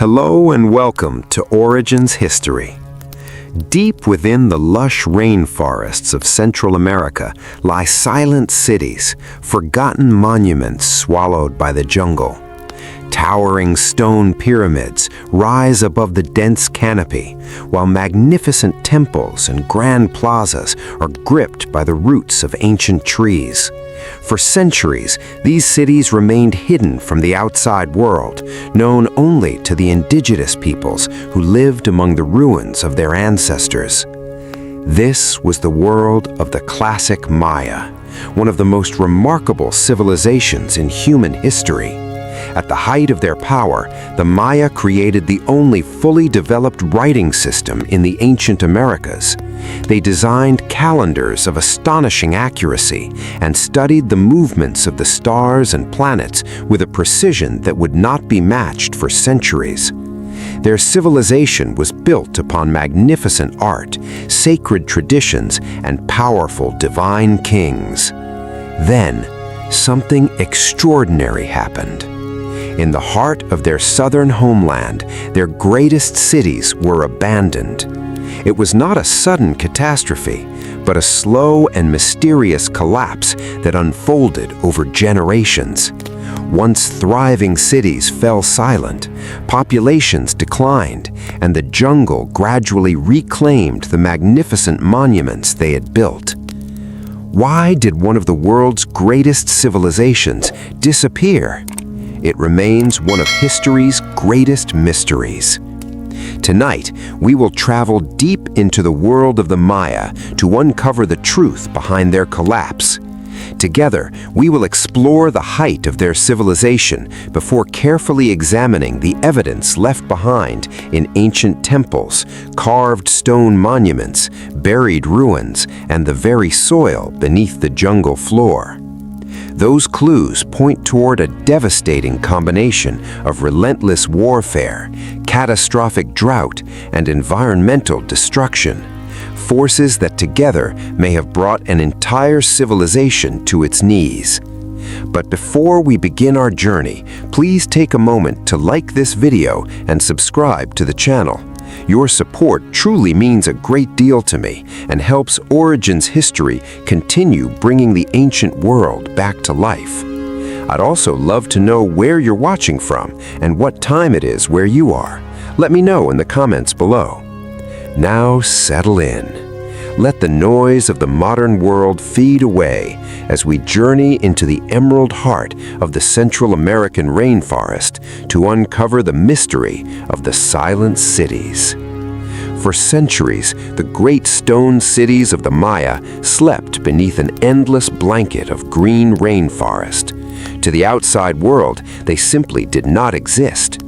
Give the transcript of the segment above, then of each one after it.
Hello and welcome to Origins History. Deep within the lush rainforests of Central America lie silent cities, forgotten monuments swallowed by the jungle. Towering stone pyramids rise above the dense canopy, while magnificent temples and grand plazas are gripped by the roots of ancient trees. For centuries, these cities remained hidden from the outside world, known only to the indigenous peoples who lived among the ruins of their ancestors. This was the world of the classic Maya, one of the most remarkable civilizations in human history. At the height of their power, the Maya created the only fully developed writing system in the ancient Americas. They designed calendars of astonishing accuracy and studied the movements of the stars and planets with a precision that would not be matched for centuries. Their civilization was built upon magnificent art, sacred traditions, and powerful divine kings. Then, something extraordinary happened. In the heart of their southern homeland, their greatest cities were abandoned. It was not a sudden catastrophe, but a slow and mysterious collapse that unfolded over generations. Once thriving cities fell silent, populations declined, and the jungle gradually reclaimed the magnificent monuments they had built. Why did one of the world's greatest civilizations disappear? It remains one of history's greatest mysteries. Tonight, we will travel deep into the world of the Maya to uncover the truth behind their collapse. Together, we will explore the height of their civilization before carefully examining the evidence left behind in ancient temples, carved stone monuments, buried ruins, and the very soil beneath the jungle floor. Those clues point toward a devastating combination of relentless warfare, catastrophic drought, and environmental destruction, forces that together may have brought an entire civilization to its knees. But before we begin our journey, please take a moment to like this video and subscribe to the channel. Your support truly means a great deal to me and helps Origins History continue bringing the ancient world back to life. I'd also love to know where you're watching from and what time it is where you are. Let me know in the comments below. Now settle in. Let the noise of the modern world fade away as we journey into the emerald heart of the Central American rainforest to uncover the mystery of the silent cities. For centuries, the great stone cities of the Maya slept beneath an endless blanket of green rainforest. To the outside world, they simply did not exist.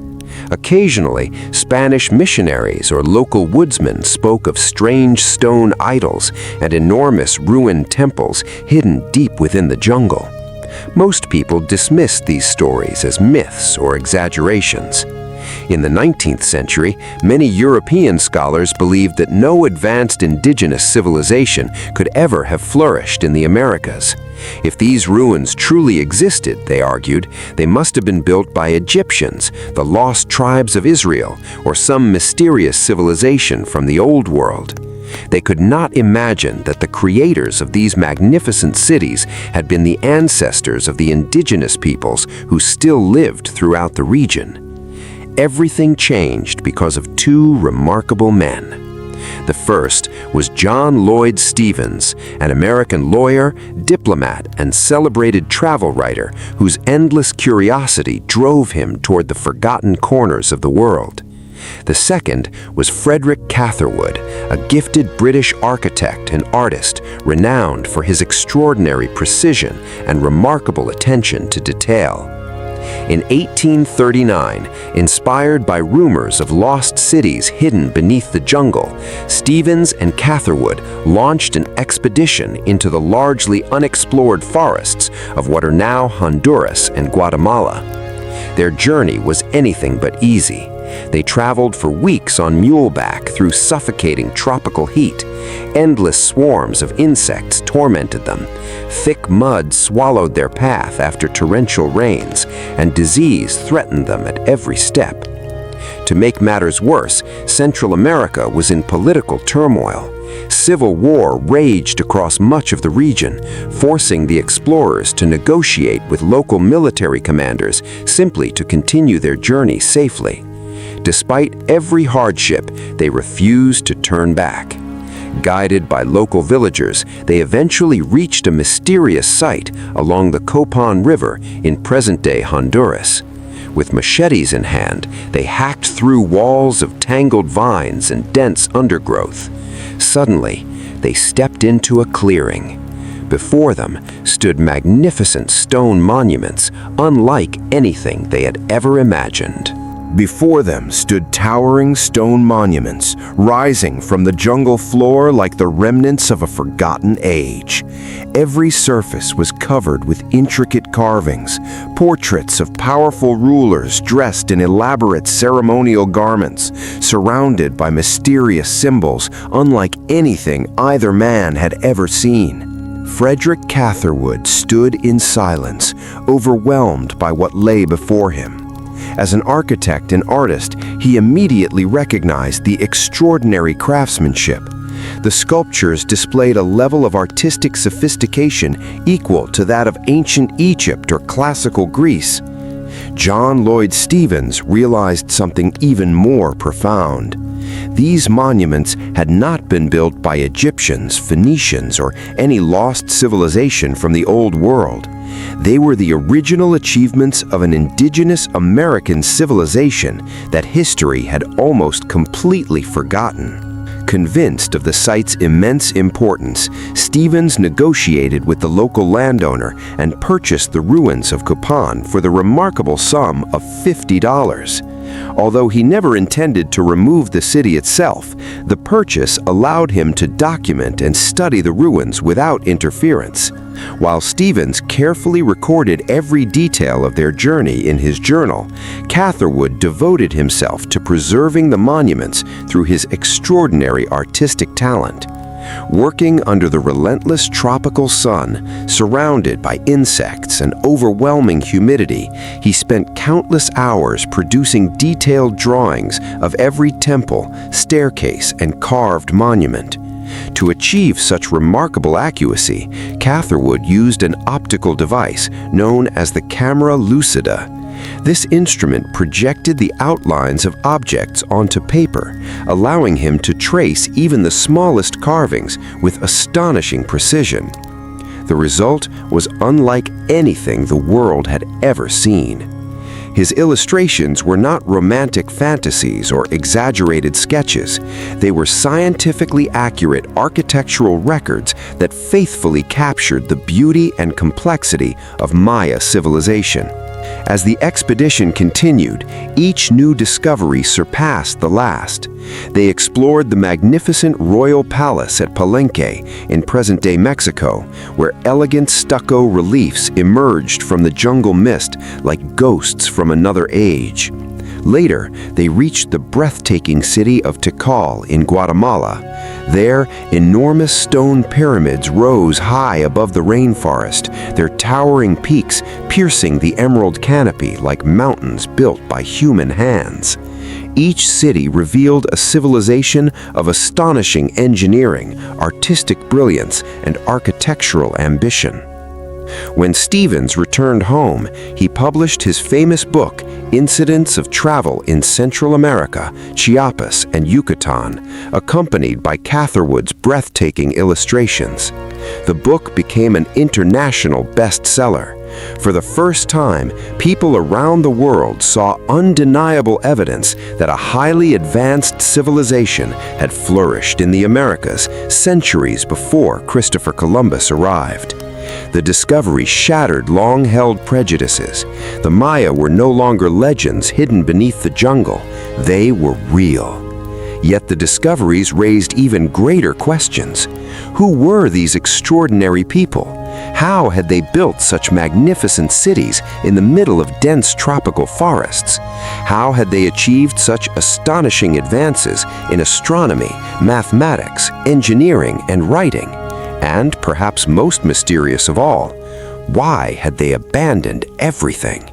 Occasionally, Spanish missionaries or local woodsmen spoke of strange stone idols and enormous ruined temples hidden deep within the jungle. Most people dismissed these stories as myths or exaggerations. In the 19th century, many European scholars believed that no advanced indigenous civilization could ever have flourished in the Americas. If these ruins truly existed, they argued, they must have been built by Egyptians, the lost tribes of Israel, or some mysterious civilization from the Old World. They could not imagine that the creators of these magnificent cities had been the ancestors of the indigenous peoples who still lived throughout the region. Everything changed because of two remarkable men. The first was John Lloyd Stevens, an American lawyer, diplomat, and celebrated travel writer whose endless curiosity drove him toward the forgotten corners of the world. The second was Frederick Catherwood, a gifted British architect and artist renowned for his extraordinary precision and remarkable attention to detail. In 1839, inspired by rumors of lost cities hidden beneath the jungle, Stevens and Catherwood launched an expedition into the largely unexplored forests of what are now Honduras and Guatemala. Their journey was anything but easy. They traveled for weeks on muleback through suffocating tropical heat. Endless swarms of insects tormented them. Thick mud swallowed their path after torrential rains, and disease threatened them at every step. To make matters worse, Central America was in political turmoil. Civil war raged across much of the region, forcing the explorers to negotiate with local military commanders simply to continue their journey safely. Despite every hardship, they refused to turn back. Guided by local villagers, they eventually reached a mysterious site along the Copan River in present-day Honduras. With machetes in hand, they hacked through walls of tangled vines and dense undergrowth. Suddenly, they stepped into a clearing. Before them stood magnificent stone monuments, unlike anything they had ever imagined. Before them stood towering stone monuments, rising from the jungle floor like the remnants of a forgotten age. Every surface was covered with intricate carvings, portraits of powerful rulers dressed in elaborate ceremonial garments, surrounded by mysterious symbols unlike anything either man had ever seen. Frederick Catherwood stood in silence, overwhelmed by what lay before him. As an architect and artist, he immediately recognized the extraordinary craftsmanship. The sculptures displayed a level of artistic sophistication equal to that of ancient Egypt or classical Greece. John Lloyd Stevens realized something even more profound. These monuments had not been built by Egyptians, Phoenicians, or any lost civilization from the Old World. They were the original achievements of an indigenous American civilization that history had almost completely forgotten. Convinced of the site's immense importance, Stevens negotiated with the local landowner and purchased the ruins of Copan for the remarkable sum of $50. Although he never intended to remove the city itself, the purchase allowed him to document and study the ruins without interference. While Stevens carefully recorded every detail of their journey in his journal, Catherwood devoted himself to preserving the monuments through his extraordinary artistic talent. Working under the relentless tropical sun, surrounded by insects and overwhelming humidity, he spent countless hours producing detailed drawings of every temple, staircase, and carved monument. To achieve such remarkable accuracy, Catherwood used an optical device known as the camera lucida. This instrument projected the outlines of objects onto paper, allowing him to trace even the smallest carvings with astonishing precision. The result was unlike anything the world had ever seen. His illustrations were not romantic fantasies or exaggerated sketches. They were scientifically accurate architectural records that faithfully captured the beauty and complexity of Maya civilization. As the expedition continued, each new discovery surpassed the last. They explored the magnificent royal palace at Palenque in present-day Mexico, where elegant stucco reliefs emerged from the jungle mist like ghosts from another age. Later, they reached the breathtaking city of Tikal in Guatemala. There, enormous stone pyramids rose high above the rainforest, their towering peaks piercing the emerald canopy like mountains built by human hands. Each city revealed a civilization of astonishing engineering, artistic brilliance, and architectural ambition. When Stevens returned home, he published his famous book, Incidents of Travel in Central America, Chiapas, and Yucatan, accompanied by Catherwood's breathtaking illustrations. The book became an international bestseller. For the first time, people around the world saw undeniable evidence that a highly advanced civilization had flourished in the Americas centuries before Christopher Columbus arrived. The discovery shattered long-held prejudices. The Maya were no longer legends hidden beneath the jungle. They were real. Yet the discoveries raised even greater questions. Who were these extraordinary people? How had they built such magnificent cities in the middle of dense tropical forests? How had they achieved such astonishing advances in astronomy, mathematics, engineering, and writing? And, perhaps most mysterious of all, why had they abandoned everything?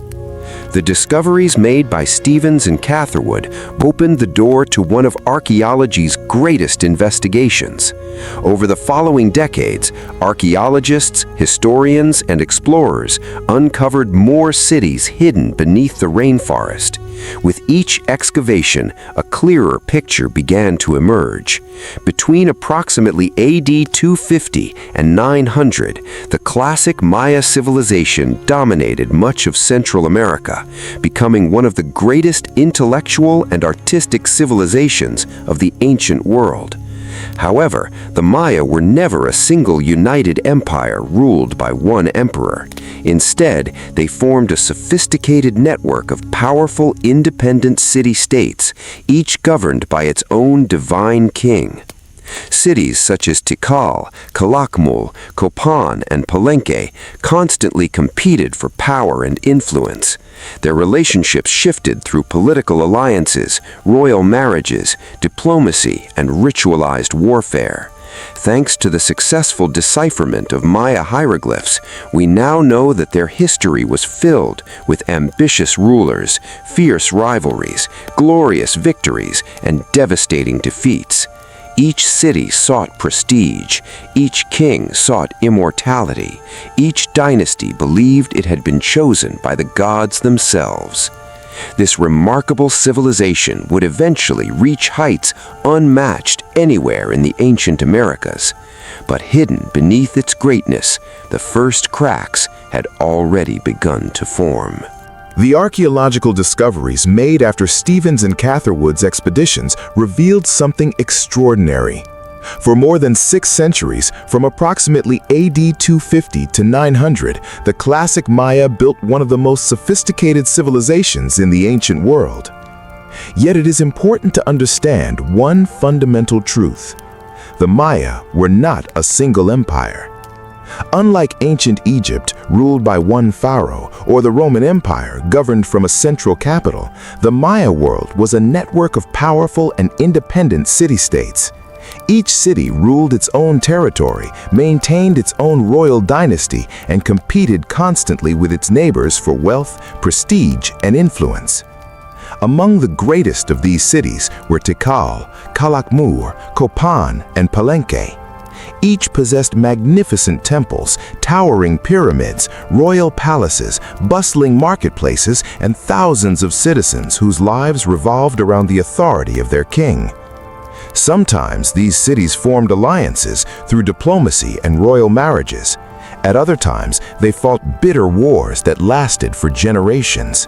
The discoveries made by Stevens and Catherwood opened the door to one of archaeology's greatest investigations. Over the following decades, archaeologists, historians, and explorers uncovered more cities hidden beneath the rainforest. With each excavation, a clearer picture began to emerge. Between approximately AD 250 and 900, the classic Maya civilization dominated much of Central America, becoming one of the greatest intellectual and artistic civilizations of the ancient world. However, the Maya were never a single united empire ruled by one emperor. Instead, they formed a sophisticated network of powerful independent city-states, each governed by its own divine king. Cities such as Tikal, Calakmul, Copan, and Palenque constantly competed for power and influence. Their relationships shifted through political alliances, royal marriages, diplomacy, and ritualized warfare. Thanks to the successful decipherment of Maya hieroglyphs, we now know that their history was filled with ambitious rulers, fierce rivalries, glorious victories, and devastating defeats. Each city sought prestige, each king sought immortality, each dynasty believed it had been chosen by the gods themselves. This remarkable civilization would eventually reach heights unmatched anywhere in the ancient Americas. But hidden beneath its greatness, the first cracks had already begun to form. The archaeological discoveries made after Stevens and Catherwood's expeditions revealed something extraordinary. For more than 6 centuries, from approximately AD 250 to 900, the classic Maya built one of the most sophisticated civilizations in the ancient world. Yet it is important to understand one fundamental truth. The Maya were not a single empire. Unlike ancient Egypt, ruled by one pharaoh, or the Roman Empire, governed from a central capital, the Maya world was a network of powerful and independent city-states. Each city ruled its own territory, maintained its own royal dynasty, and competed constantly with its neighbors for wealth, prestige, and influence. Among the greatest of these cities were Tikal, Calakmul, Copan, and Palenque. Each possessed magnificent temples, towering pyramids, royal palaces, bustling marketplaces, and thousands of citizens whose lives revolved around the authority of their king. Sometimes these cities formed alliances through diplomacy and royal marriages. At other times, they fought bitter wars that lasted for generations.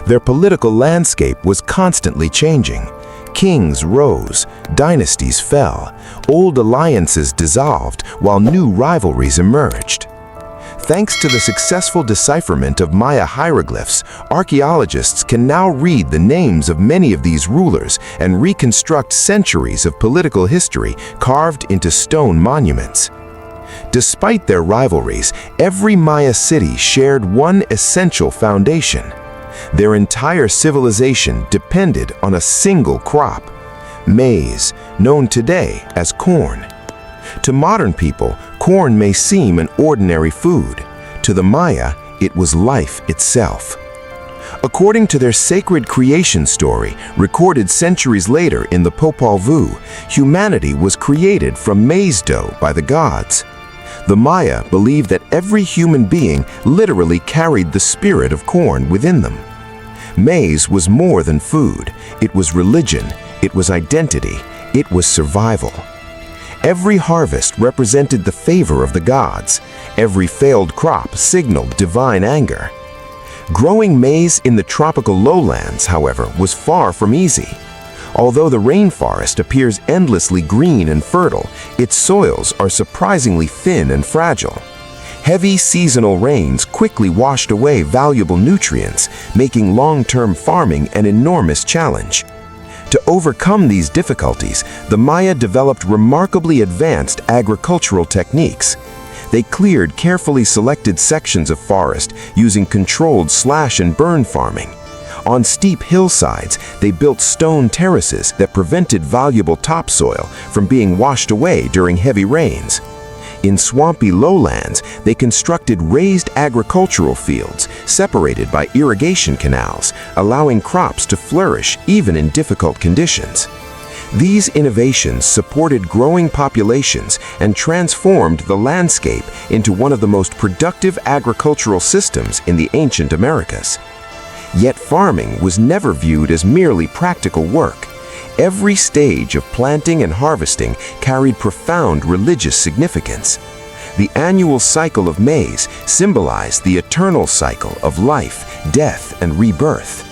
Their political landscape was constantly changing. Kings rose, dynasties fell, old alliances dissolved, while new rivalries emerged. Thanks to the successful decipherment of Maya hieroglyphs, archaeologists can now read the names of many of these rulers and reconstruct centuries of political history carved into stone monuments. Despite their rivalries, every Maya city shared one essential foundation. Their entire civilization depended on a single crop, maize, known today as corn. To modern people, corn may seem an ordinary food. To the Maya, it was life itself. According to their sacred creation story, recorded centuries later in the Popol Vuh, humanity was created from maize dough by the gods. The Maya believed that every human being literally carried the spirit of corn within them. Maize was more than food. It was religion, it was identity, it was survival. Every harvest represented the favor of the gods. Every failed crop signaled divine anger. Growing maize in the tropical lowlands, however, was far from easy. Although the rainforest appears endlessly green and fertile, its soils are surprisingly thin and fragile. Heavy seasonal rains quickly washed away valuable nutrients, making long-term farming an enormous challenge. To overcome these difficulties, the Maya developed remarkably advanced agricultural techniques. They cleared carefully selected sections of forest using controlled slash-and-burn farming. On steep hillsides, they built stone terraces that prevented valuable topsoil from being washed away during heavy rains. In swampy lowlands, they constructed raised agricultural fields, separated by irrigation canals, allowing crops to flourish even in difficult conditions. These innovations supported growing populations and transformed the landscape into one of the most productive agricultural systems in the ancient Americas. Yet farming was never viewed as merely practical work. Every stage of planting and harvesting carried profound religious significance. The annual cycle of maize symbolized the eternal cycle of life, death, and rebirth.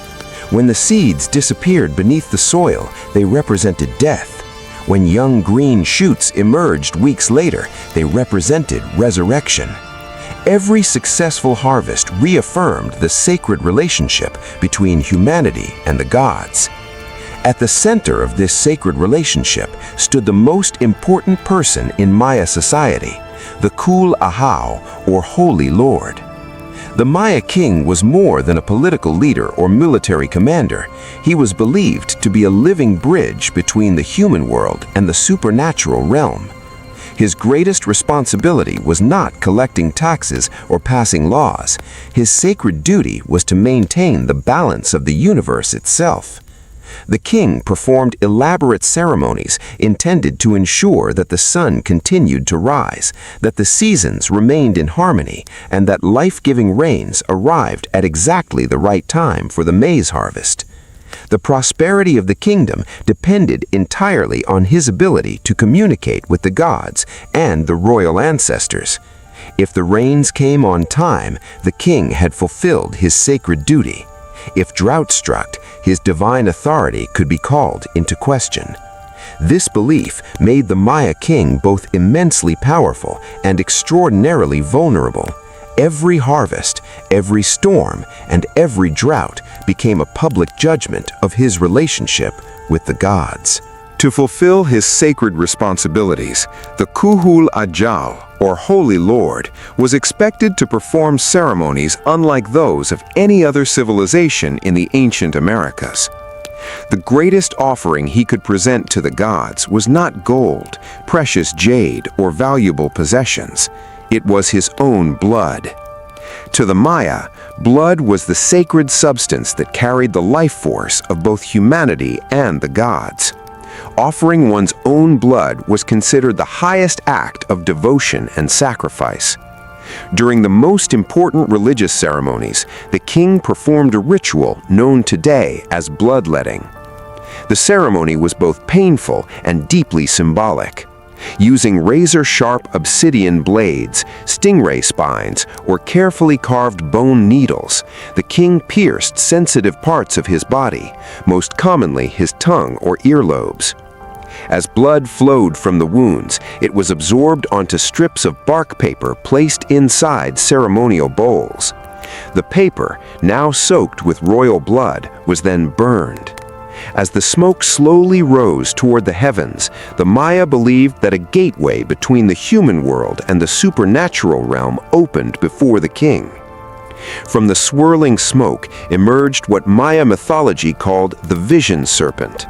When the seeds disappeared beneath the soil, they represented death. When young green shoots emerged weeks later, they represented resurrection. Every successful harvest reaffirmed the sacred relationship between humanity and the gods. At the center of this sacred relationship stood the most important person in Maya society, the Kul Ahau, or Holy Lord. The Maya king was more than a political leader or military commander. He was believed to be a living bridge between the human world and the supernatural realm. His greatest responsibility was not collecting taxes or passing laws. His sacred duty was to maintain the balance of the universe itself. The king performed elaborate ceremonies intended to ensure that the sun continued to rise, that the seasons remained in harmony, and that life-giving rains arrived at exactly the right time for the maize harvest. The prosperity of the kingdom depended entirely on his ability to communicate with the gods and the royal ancestors. If the rains came on time, the king had fulfilled his sacred duty. If drought struck, his divine authority could be called into question. This belief made the Maya king both immensely powerful and extraordinarily vulnerable. Every harvest, every storm, and every drought became a public judgment of his relationship with the gods. To fulfill his sacred responsibilities, the Kuhul Ajal, or Holy Lord, was expected to perform ceremonies unlike those of any other civilization in the ancient Americas. The greatest offering he could present to the gods was not gold, precious jade, or valuable possessions. It was his own blood. To the Maya, blood was the sacred substance that carried the life force of both humanity and the gods. Offering one's own blood was considered the highest act of devotion and sacrifice. During the most important religious ceremonies, the king performed a ritual known today as bloodletting. The ceremony was both painful and deeply symbolic. Using razor-sharp obsidian blades, stingray spines, or carefully carved bone needles, the king pierced sensitive parts of his body, most commonly his tongue or earlobes. As blood flowed from the wounds, it was absorbed onto strips of bark paper placed inside ceremonial bowls. The paper, now soaked with royal blood, was then burned. As the smoke slowly rose toward the heavens, the Maya believed that a gateway between the human world and the supernatural realm opened before the king. From the swirling smoke emerged what Maya mythology called the vision serpent.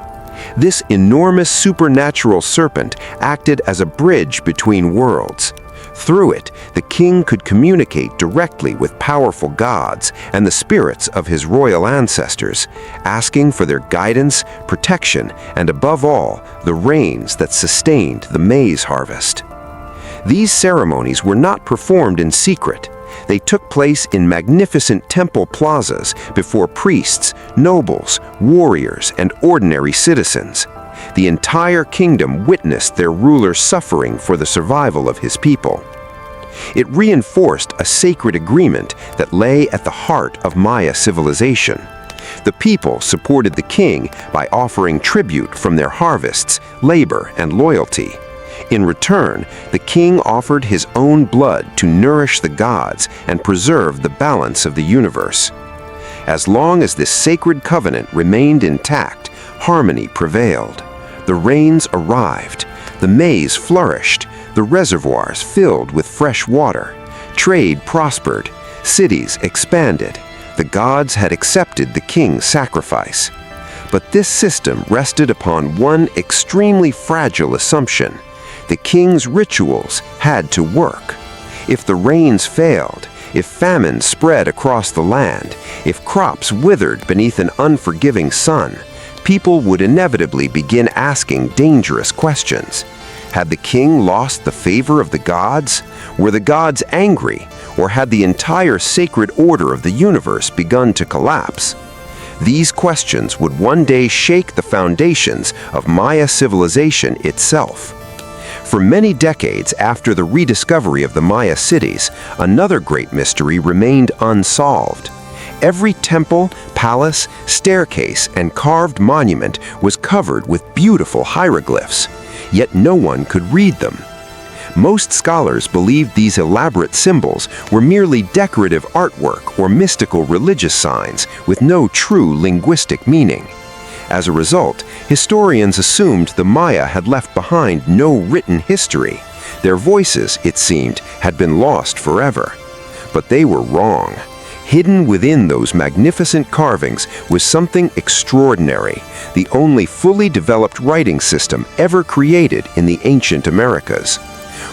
This enormous supernatural serpent acted as a bridge between worlds. Through it, the king could communicate directly with powerful gods and the spirits of his royal ancestors, asking for their guidance, protection, and above all, the rains that sustained the maize harvest. These ceremonies were not performed in secret. They took place in magnificent temple plazas before priests, nobles, warriors, and ordinary citizens. The entire kingdom witnessed their ruler suffering for the survival of his people. It reinforced a sacred agreement that lay at the heart of Maya civilization. The people supported the king by offering tribute from their harvests, labor, and loyalty. In return, the king offered his own blood to nourish the gods and preserve the balance of the universe. As long as this sacred covenant remained intact, harmony prevailed. The rains arrived, the maize flourished, the reservoirs filled with fresh water, trade prospered, cities expanded. The gods had accepted the king's sacrifice. But this system rested upon one extremely fragile assumption. The king's rituals had to work. If the rains failed, if famine spread across the land, if crops withered beneath an unforgiving sun, people would inevitably begin asking dangerous questions. Had the king lost the favor of the gods? Were the gods angry? Or had the entire sacred order of the universe begun to collapse? These questions would one day shake the foundations of Maya civilization itself. For many decades after the rediscovery of the Maya cities, another great mystery remained unsolved. Every temple, palace, staircase, and carved monument was covered with beautiful hieroglyphs, yet no one could read them. Most scholars believed these elaborate symbols were merely decorative artwork or mystical religious signs with no true linguistic meaning. As a result, historians assumed the Maya had left behind no written history. Their voices, it seemed, had been lost forever. But they were wrong. Hidden within those magnificent carvings was something extraordinary, the only fully developed writing system ever created in the ancient Americas.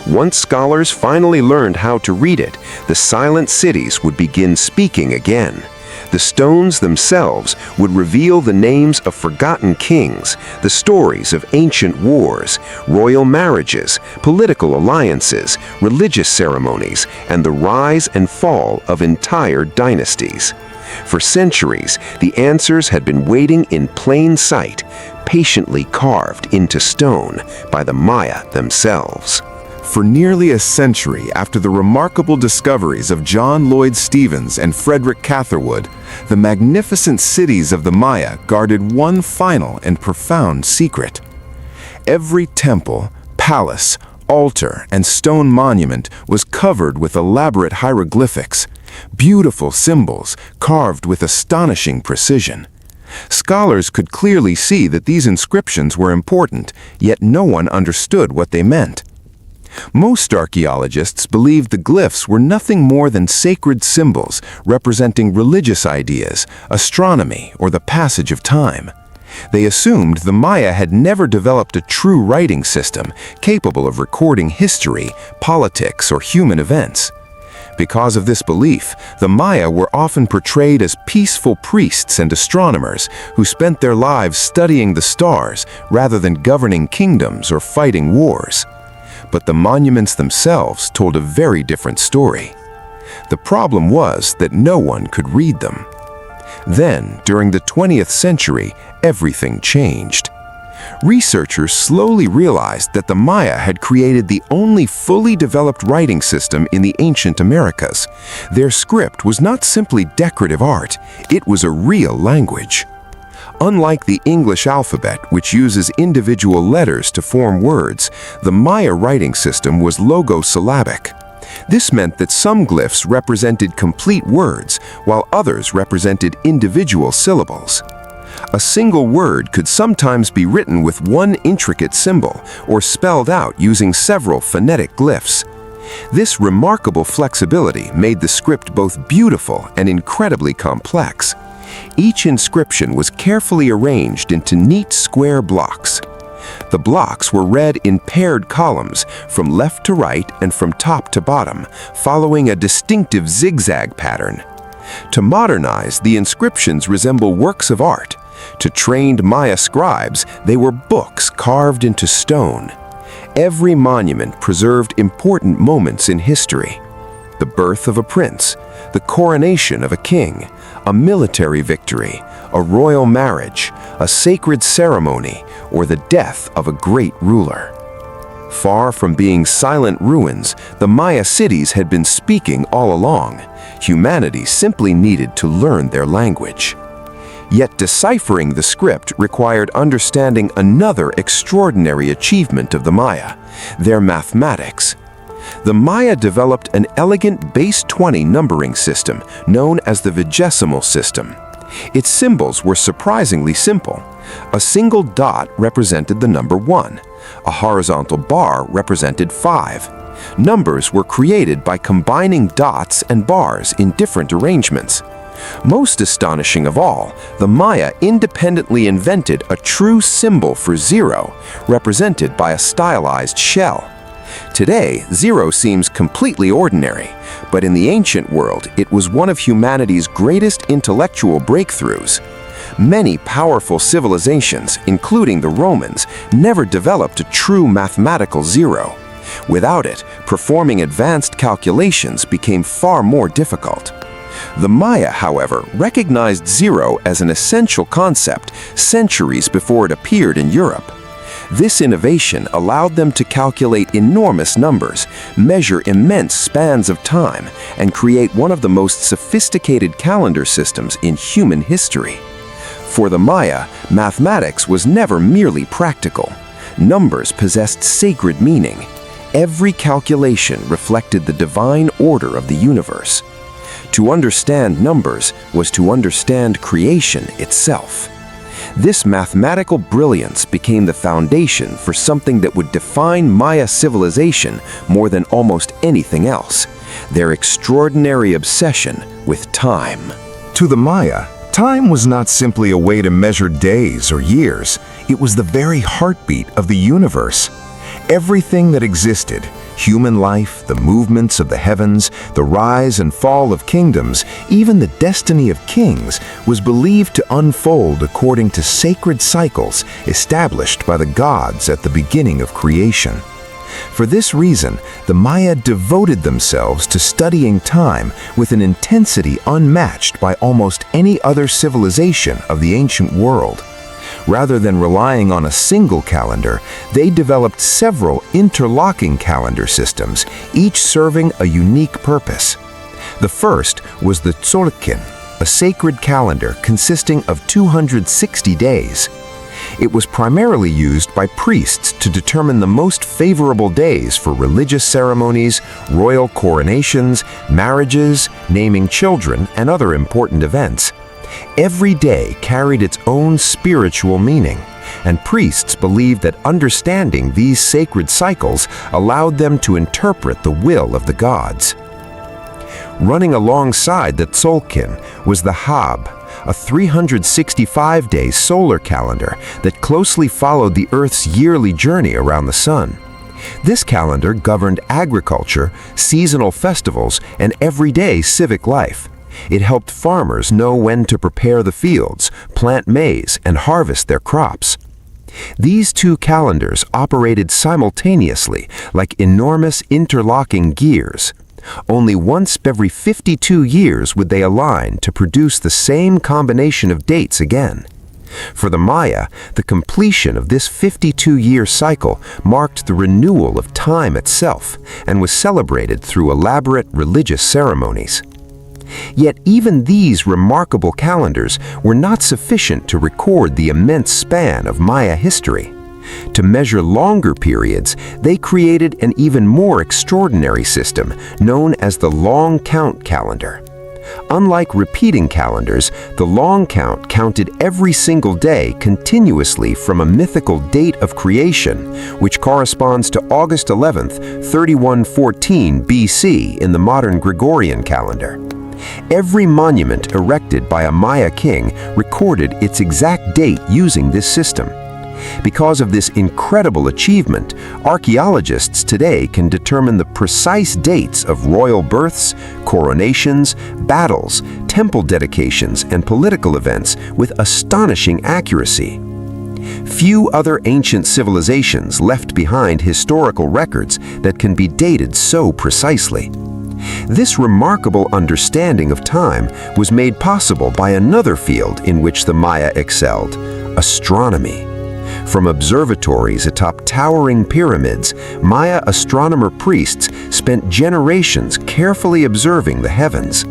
Once scholars finally learned how to read it, the silent cities would begin speaking again. The stones themselves would reveal the names of forgotten kings, the stories of ancient wars, royal marriages, political alliances, religious ceremonies, and the rise and fall of entire dynasties. For centuries, the answers had been waiting in plain sight, patiently carved into stone by the Maya themselves. For nearly a century after the remarkable discoveries of John Lloyd Stevens and Frederick Catherwood, the magnificent cities of the Maya guarded one final and profound secret. Every temple, palace, altar, and stone monument was covered with elaborate hieroglyphics, beautiful symbols carved with astonishing precision. Scholars could clearly see that these inscriptions were important, yet no one understood what they meant. Most archaeologists believed the glyphs were nothing more than sacred symbols representing religious ideas, astronomy, or the passage of time. They assumed the Maya had never developed a true writing system capable of recording history, politics, or human events. Because of this belief, the Maya were often portrayed as peaceful priests and astronomers who spent their lives studying the stars rather than governing kingdoms or fighting wars. But the monuments themselves told a very different story. The problem was that no one could read them. Then, during the 20th century, everything changed. Researchers slowly realized that the Maya had created the only fully developed writing system in the ancient Americas. Their script was not simply decorative art, it was a real language. Unlike the English alphabet, which uses individual letters to form words, the Maya writing system was logosyllabic. This meant that some glyphs represented complete words, while others represented individual syllables. A single word could sometimes be written with one intricate symbol, or spelled out using several phonetic glyphs. This remarkable flexibility made the script both beautiful and incredibly complex. Each inscription was carefully arranged into neat square blocks. The blocks were read in paired columns from left to right and from top to bottom, following a distinctive zigzag pattern. To modernize, the inscriptions resemble works of art. To trained Maya scribes, they were books carved into stone. Every monument preserved important moments in history: the birth of a prince, the coronation of a king, a military victory, a royal marriage, a sacred ceremony, or the death of a great ruler. Far from being silent ruins, the Maya cities had been speaking all along. Humanity simply needed to learn their language. Yet deciphering the script required understanding another extraordinary achievement of the Maya: their mathematics. The Maya developed an elegant base 20 numbering system known as the vigesimal system. Its symbols were surprisingly simple. A single dot represented the number 1. A horizontal bar represented 5. Numbers were created by combining dots and bars in different arrangements. Most astonishing of all, the Maya independently invented a true symbol for zero, represented by a stylized shell. Today, zero seems completely ordinary, but in the ancient world, it was one of humanity's greatest intellectual breakthroughs. Many powerful civilizations, including the Romans, never developed a true mathematical zero. Without it, performing advanced calculations became far more difficult. The Maya, however, recognized zero as an essential concept centuries before it appeared in Europe. This innovation allowed them to calculate enormous numbers, measure immense spans of time, and create one of the most sophisticated calendar systems in human history. For the Maya, mathematics was never merely practical. Numbers possessed sacred meaning. Every calculation reflected the divine order of the universe. To understand numbers was to understand creation itself. This mathematical brilliance became the foundation for something that would define Maya civilization more than almost anything else: their extraordinary obsession with time. To the Maya, time was not simply a way to measure days or years. It was the very heartbeat of the universe. Everything that existed, human life, the movements of the heavens, the rise and fall of kingdoms, even the destiny of kings, was believed to unfold according to sacred cycles established by the gods at the beginning of creation. For this reason, the Maya devoted themselves to studying time with an intensity unmatched by almost any other civilization of the ancient world. Rather than relying on a single calendar, they developed several interlocking calendar systems, each serving a unique purpose. The first was the Tzolk'in, a sacred calendar consisting of 260 days. It was primarily used by priests to determine the most favorable days for religious ceremonies, royal coronations, marriages, naming children, and other important events. Every day carried its own spiritual meaning, and priests believed that understanding these sacred cycles allowed them to interpret the will of the gods. Running alongside the Tzolk'in was the Hab, a 365-day solar calendar that closely followed the Earth's yearly journey around the sun. This calendar governed agriculture, seasonal festivals, and everyday civic life. It helped farmers know when to prepare the fields, plant maize, and harvest their crops. These two calendars operated simultaneously like enormous interlocking gears. Only once every 52 years would they align to produce the same combination of dates again. For the Maya, the completion of this 52-year cycle marked the renewal of time itself and was celebrated through elaborate religious ceremonies. Yet even these remarkable calendars were not sufficient to record the immense span of Maya history. To measure longer periods, they created an even more extraordinary system known as the long count calendar. Unlike repeating calendars, the long count counted every single day continuously from a mythical date of creation, which corresponds to August 11th, 3114 BC in the modern Gregorian calendar. Every monument erected by a Maya king recorded its exact date using this system. Because of this incredible achievement, archaeologists today can determine the precise dates of royal births, coronations, battles, temple dedications, and political events with astonishing accuracy. Few other ancient civilizations left behind historical records that can be dated so precisely. This remarkable understanding of time was made possible by another field in which the Maya excelled: astronomy. From observatories atop towering pyramids, Maya astronomer priests spent generations carefully observing the heavens.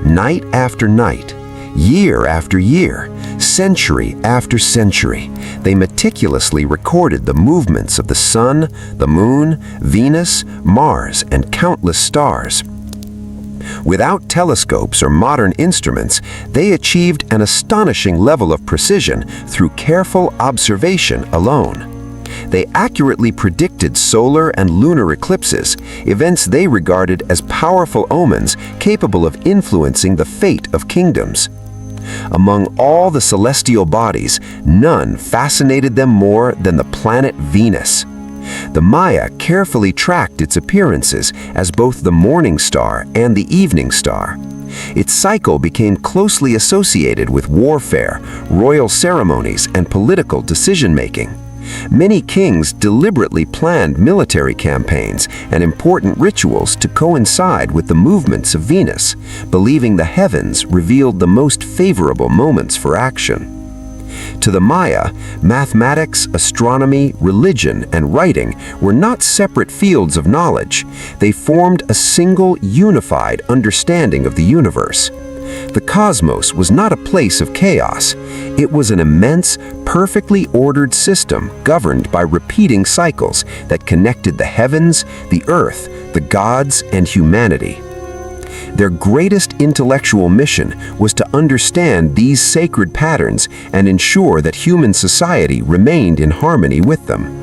Night after night, year after year, century after century, they meticulously recorded the movements of the sun, the moon, Venus, Mars, and countless stars. Without telescopes or modern instruments, they achieved an astonishing level of precision through careful observation alone. They accurately predicted solar and lunar eclipses, events they regarded as powerful omens capable of influencing the fate of kingdoms. Among all the celestial bodies, none fascinated them more than the planet Venus. The Maya carefully tracked its appearances as both the morning star and the evening star. Its cycle became closely associated with warfare, royal ceremonies, and political decision-making. Many kings deliberately planned military campaigns and important rituals to coincide with the movements of Venus, believing the heavens revealed the most favorable moments for action. To the Maya, mathematics, astronomy, religion, and writing were not separate fields of knowledge. They formed a single, unified understanding of the universe. The cosmos was not a place of chaos. It was an immense, perfectly ordered system governed by repeating cycles that connected the heavens, the earth, the gods, and humanity. Their greatest intellectual mission was to understand these sacred patterns and ensure that human society remained in harmony with them.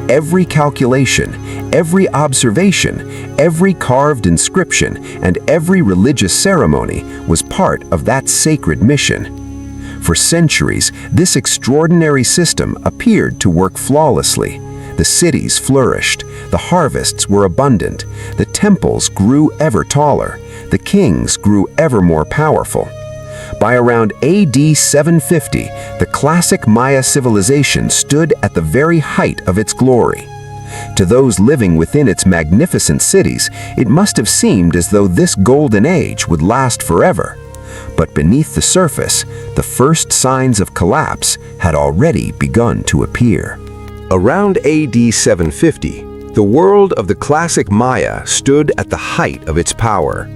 Every calculation, every observation, every carved inscription, and every religious ceremony was part of that sacred mission. For centuries, this extraordinary system appeared to work flawlessly. The cities flourished, the harvests were abundant, the temples grew ever taller, the kings grew ever more powerful. By around AD 750, the classic Maya civilization stood at the very height of its glory. To those living within its magnificent cities, it must have seemed as though this golden age would last forever. But beneath the surface, the first signs of collapse had already begun to appear. Around AD 750, the world of the classic Maya stood at the height of its power.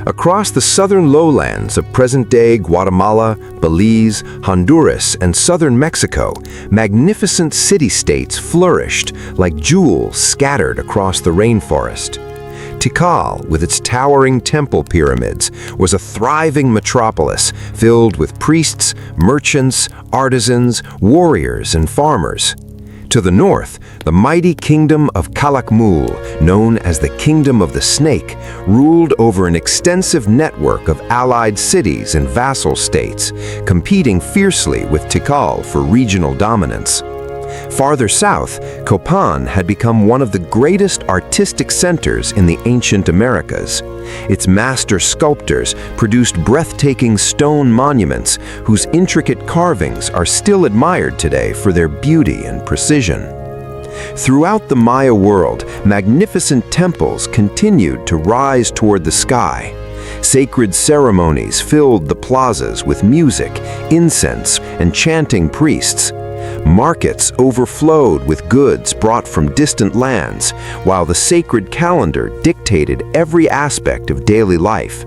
Across the southern lowlands of present-day Guatemala, Belize, Honduras, and southern Mexico, magnificent city-states flourished like jewels scattered across the rainforest. Tikal, with its towering temple pyramids, was a thriving metropolis filled with priests, merchants, artisans, warriors, and farmers. To the north, the mighty kingdom of Calakmul, known as the Kingdom of the Snake, ruled over an extensive network of allied cities and vassal states, competing fiercely with Tikal for regional dominance. Farther south, Copan had become one of the greatest artistic centers in the ancient Americas. Its master sculptors produced breathtaking stone monuments whose intricate carvings are still admired today for their beauty and precision. Throughout the Maya world, magnificent temples continued to rise toward the sky. Sacred ceremonies filled the plazas with music, incense, and chanting priests. Markets overflowed with goods brought from distant lands, while the sacred calendar dictated every aspect of daily life.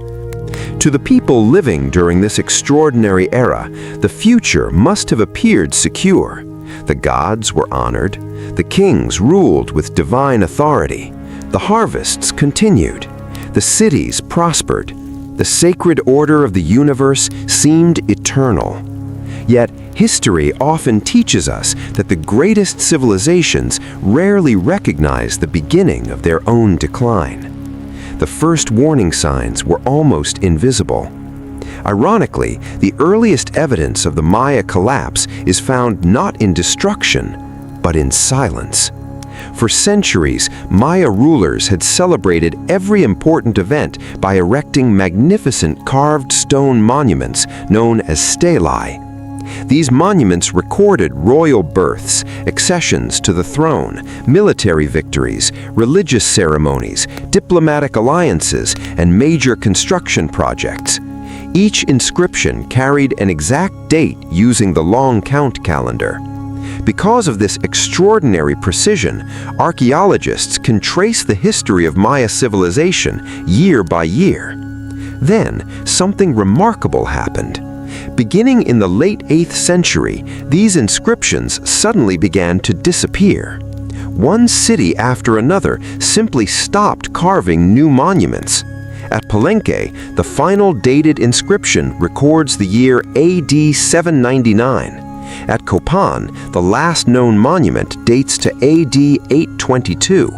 To the people living during this extraordinary era, the future must have appeared secure. The gods were honored, the kings ruled with divine authority, the harvests continued, the cities prospered, the sacred order of the universe seemed eternal. Yet, history often teaches us that the greatest civilizations rarely recognize the beginning of their own decline. The first warning signs were almost invisible. Ironically, the earliest evidence of the Maya collapse is found not in destruction, but in silence. For centuries, Maya rulers had celebrated every important event by erecting magnificent carved stone monuments known as stelae. These monuments recorded royal births, accessions to the throne, military victories, religious ceremonies, diplomatic alliances, and major construction projects. Each inscription carried an exact date using the long count calendar. Because of this extraordinary precision, archaeologists can trace the history of Maya civilization year by year. Then, something remarkable happened. Beginning in the late 8th century, these inscriptions suddenly began to disappear. One city after another simply stopped carving new monuments. At Palenque, the final dated inscription records the year AD 799. At Copan, the last known monument dates to AD 822.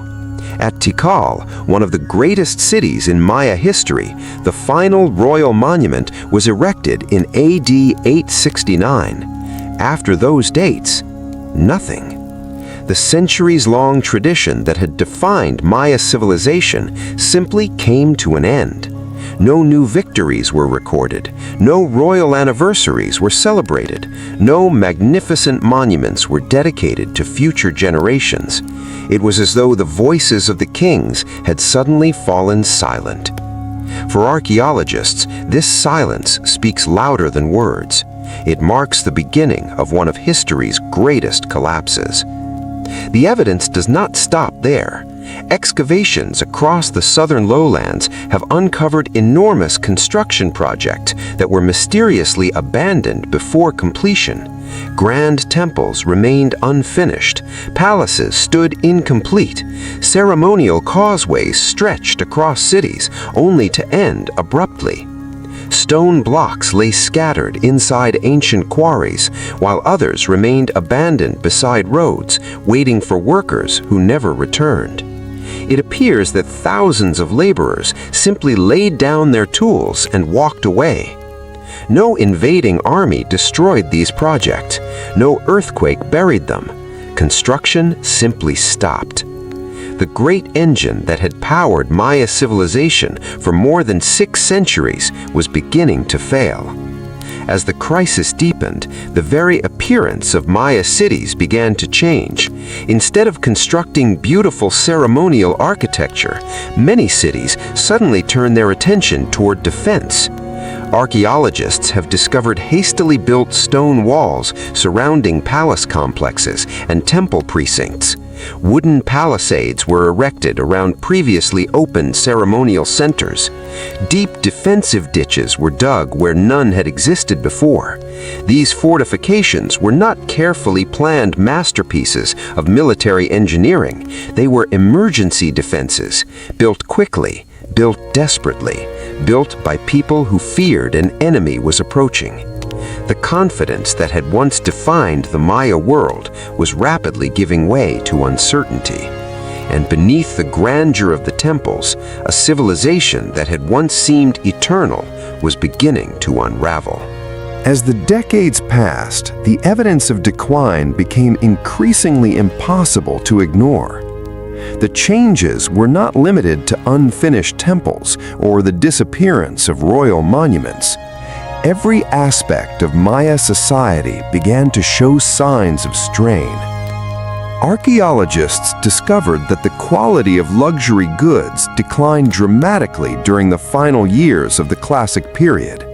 At Tikal, one of the greatest cities in Maya history, the final royal monument was erected in AD 869. After those dates, nothing. The centuries-long tradition that had defined Maya civilization simply came to an end. No new victories were recorded, no royal anniversaries were celebrated, no magnificent monuments were dedicated to future generations. It was as though the voices of the kings had suddenly fallen silent. For archaeologists, this silence speaks louder than words. It marks the beginning of one of history's greatest collapses. The evidence does not stop there. Excavations across the southern lowlands have uncovered enormous construction projects that were mysteriously abandoned before completion. Grand temples remained unfinished, palaces stood incomplete, ceremonial causeways stretched across cities only to end abruptly. Stone blocks lay scattered inside ancient quarries, while others remained abandoned beside roads, waiting for workers who never returned. It appears that thousands of laborers simply laid down their tools and walked away. No invading army destroyed these projects. No earthquake buried them. Construction simply stopped. The great engine that had powered Maya civilization for more than 6 centuries was beginning to fail. As the crisis deepened, the very appearance of Maya cities began to change. Instead of constructing beautiful ceremonial architecture, many cities suddenly turned their attention toward defense. Archaeologists have discovered hastily built stone walls surrounding palace complexes and temple precincts. Wooden palisades were erected around previously open ceremonial centers. Deep defensive ditches were dug where none had existed before. These fortifications were not carefully planned masterpieces of military engineering. They were emergency defenses, built quickly, built desperately, built by people who feared an enemy was approaching. The confidence that had once defined the Maya world was rapidly giving way to uncertainty. And beneath the grandeur of the temples, a civilization that had once seemed eternal was beginning to unravel. As the decades passed, the evidence of decline became increasingly impossible to ignore. The changes were not limited to unfinished temples or the disappearance of royal monuments. Every aspect of Maya society began to show signs of strain. Archaeologists discovered that the quality of luxury goods declined dramatically during the final years of the Classic period.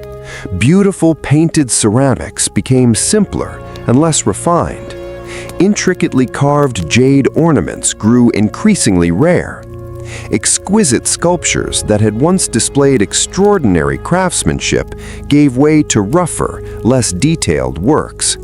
Beautiful painted ceramics became simpler and less refined. Intricately carved jade ornaments grew increasingly rare. Exquisite sculptures that had once displayed extraordinary craftsmanship gave way to rougher, less detailed works.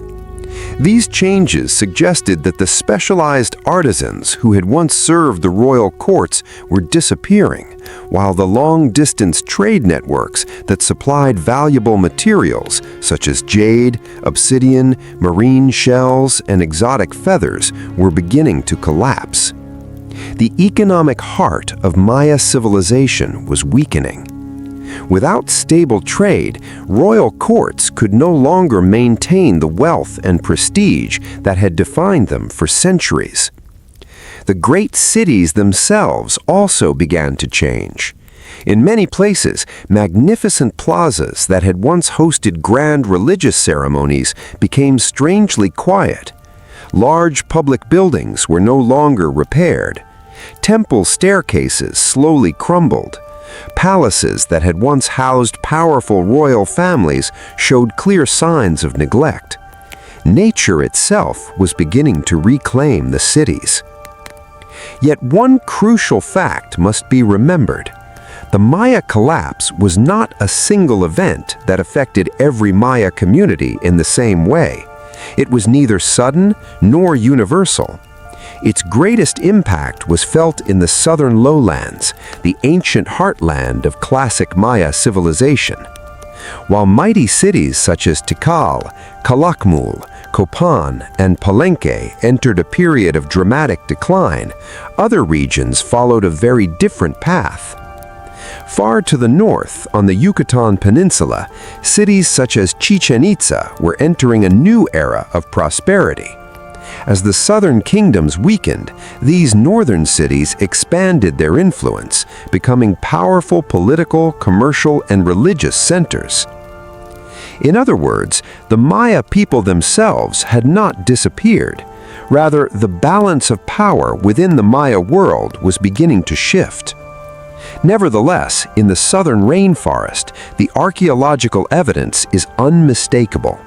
These changes suggested that the specialized artisans who had once served the royal courts were disappearing, while the long-distance trade networks that supplied valuable materials such as jade, obsidian, marine shells, and exotic feathers were beginning to collapse. The economic heart of Maya civilization was weakening. Without stable trade, royal courts could no longer maintain the wealth and prestige that had defined them for centuries. The great cities themselves also began to change. In many places, magnificent plazas that had once hosted grand religious ceremonies became strangely quiet. Large public buildings were no longer repaired. Temple staircases slowly crumbled. Palaces that had once housed powerful royal families showed clear signs of neglect. Nature itself was beginning to reclaim the cities. Yet one crucial fact must be remembered. The Maya collapse was not a single event that affected every Maya community in the same way. It was neither sudden nor universal. Its greatest impact was felt in the southern lowlands, the ancient heartland of classic Maya civilization. While mighty cities such as Tikal, Calakmul, Copan and Palenque entered a period of dramatic decline, other regions followed a very different path. Far to the north, on the Yucatan Peninsula, cities such as Chichen Itza were entering a new era of prosperity. As the southern kingdoms weakened, these northern cities expanded their influence, becoming powerful political, commercial, and religious centers. In other words, the Maya people themselves had not disappeared. Rather, the balance of power within the Maya world was beginning to shift. Nevertheless, in the southern rainforest, the archaeological evidence is unmistakable.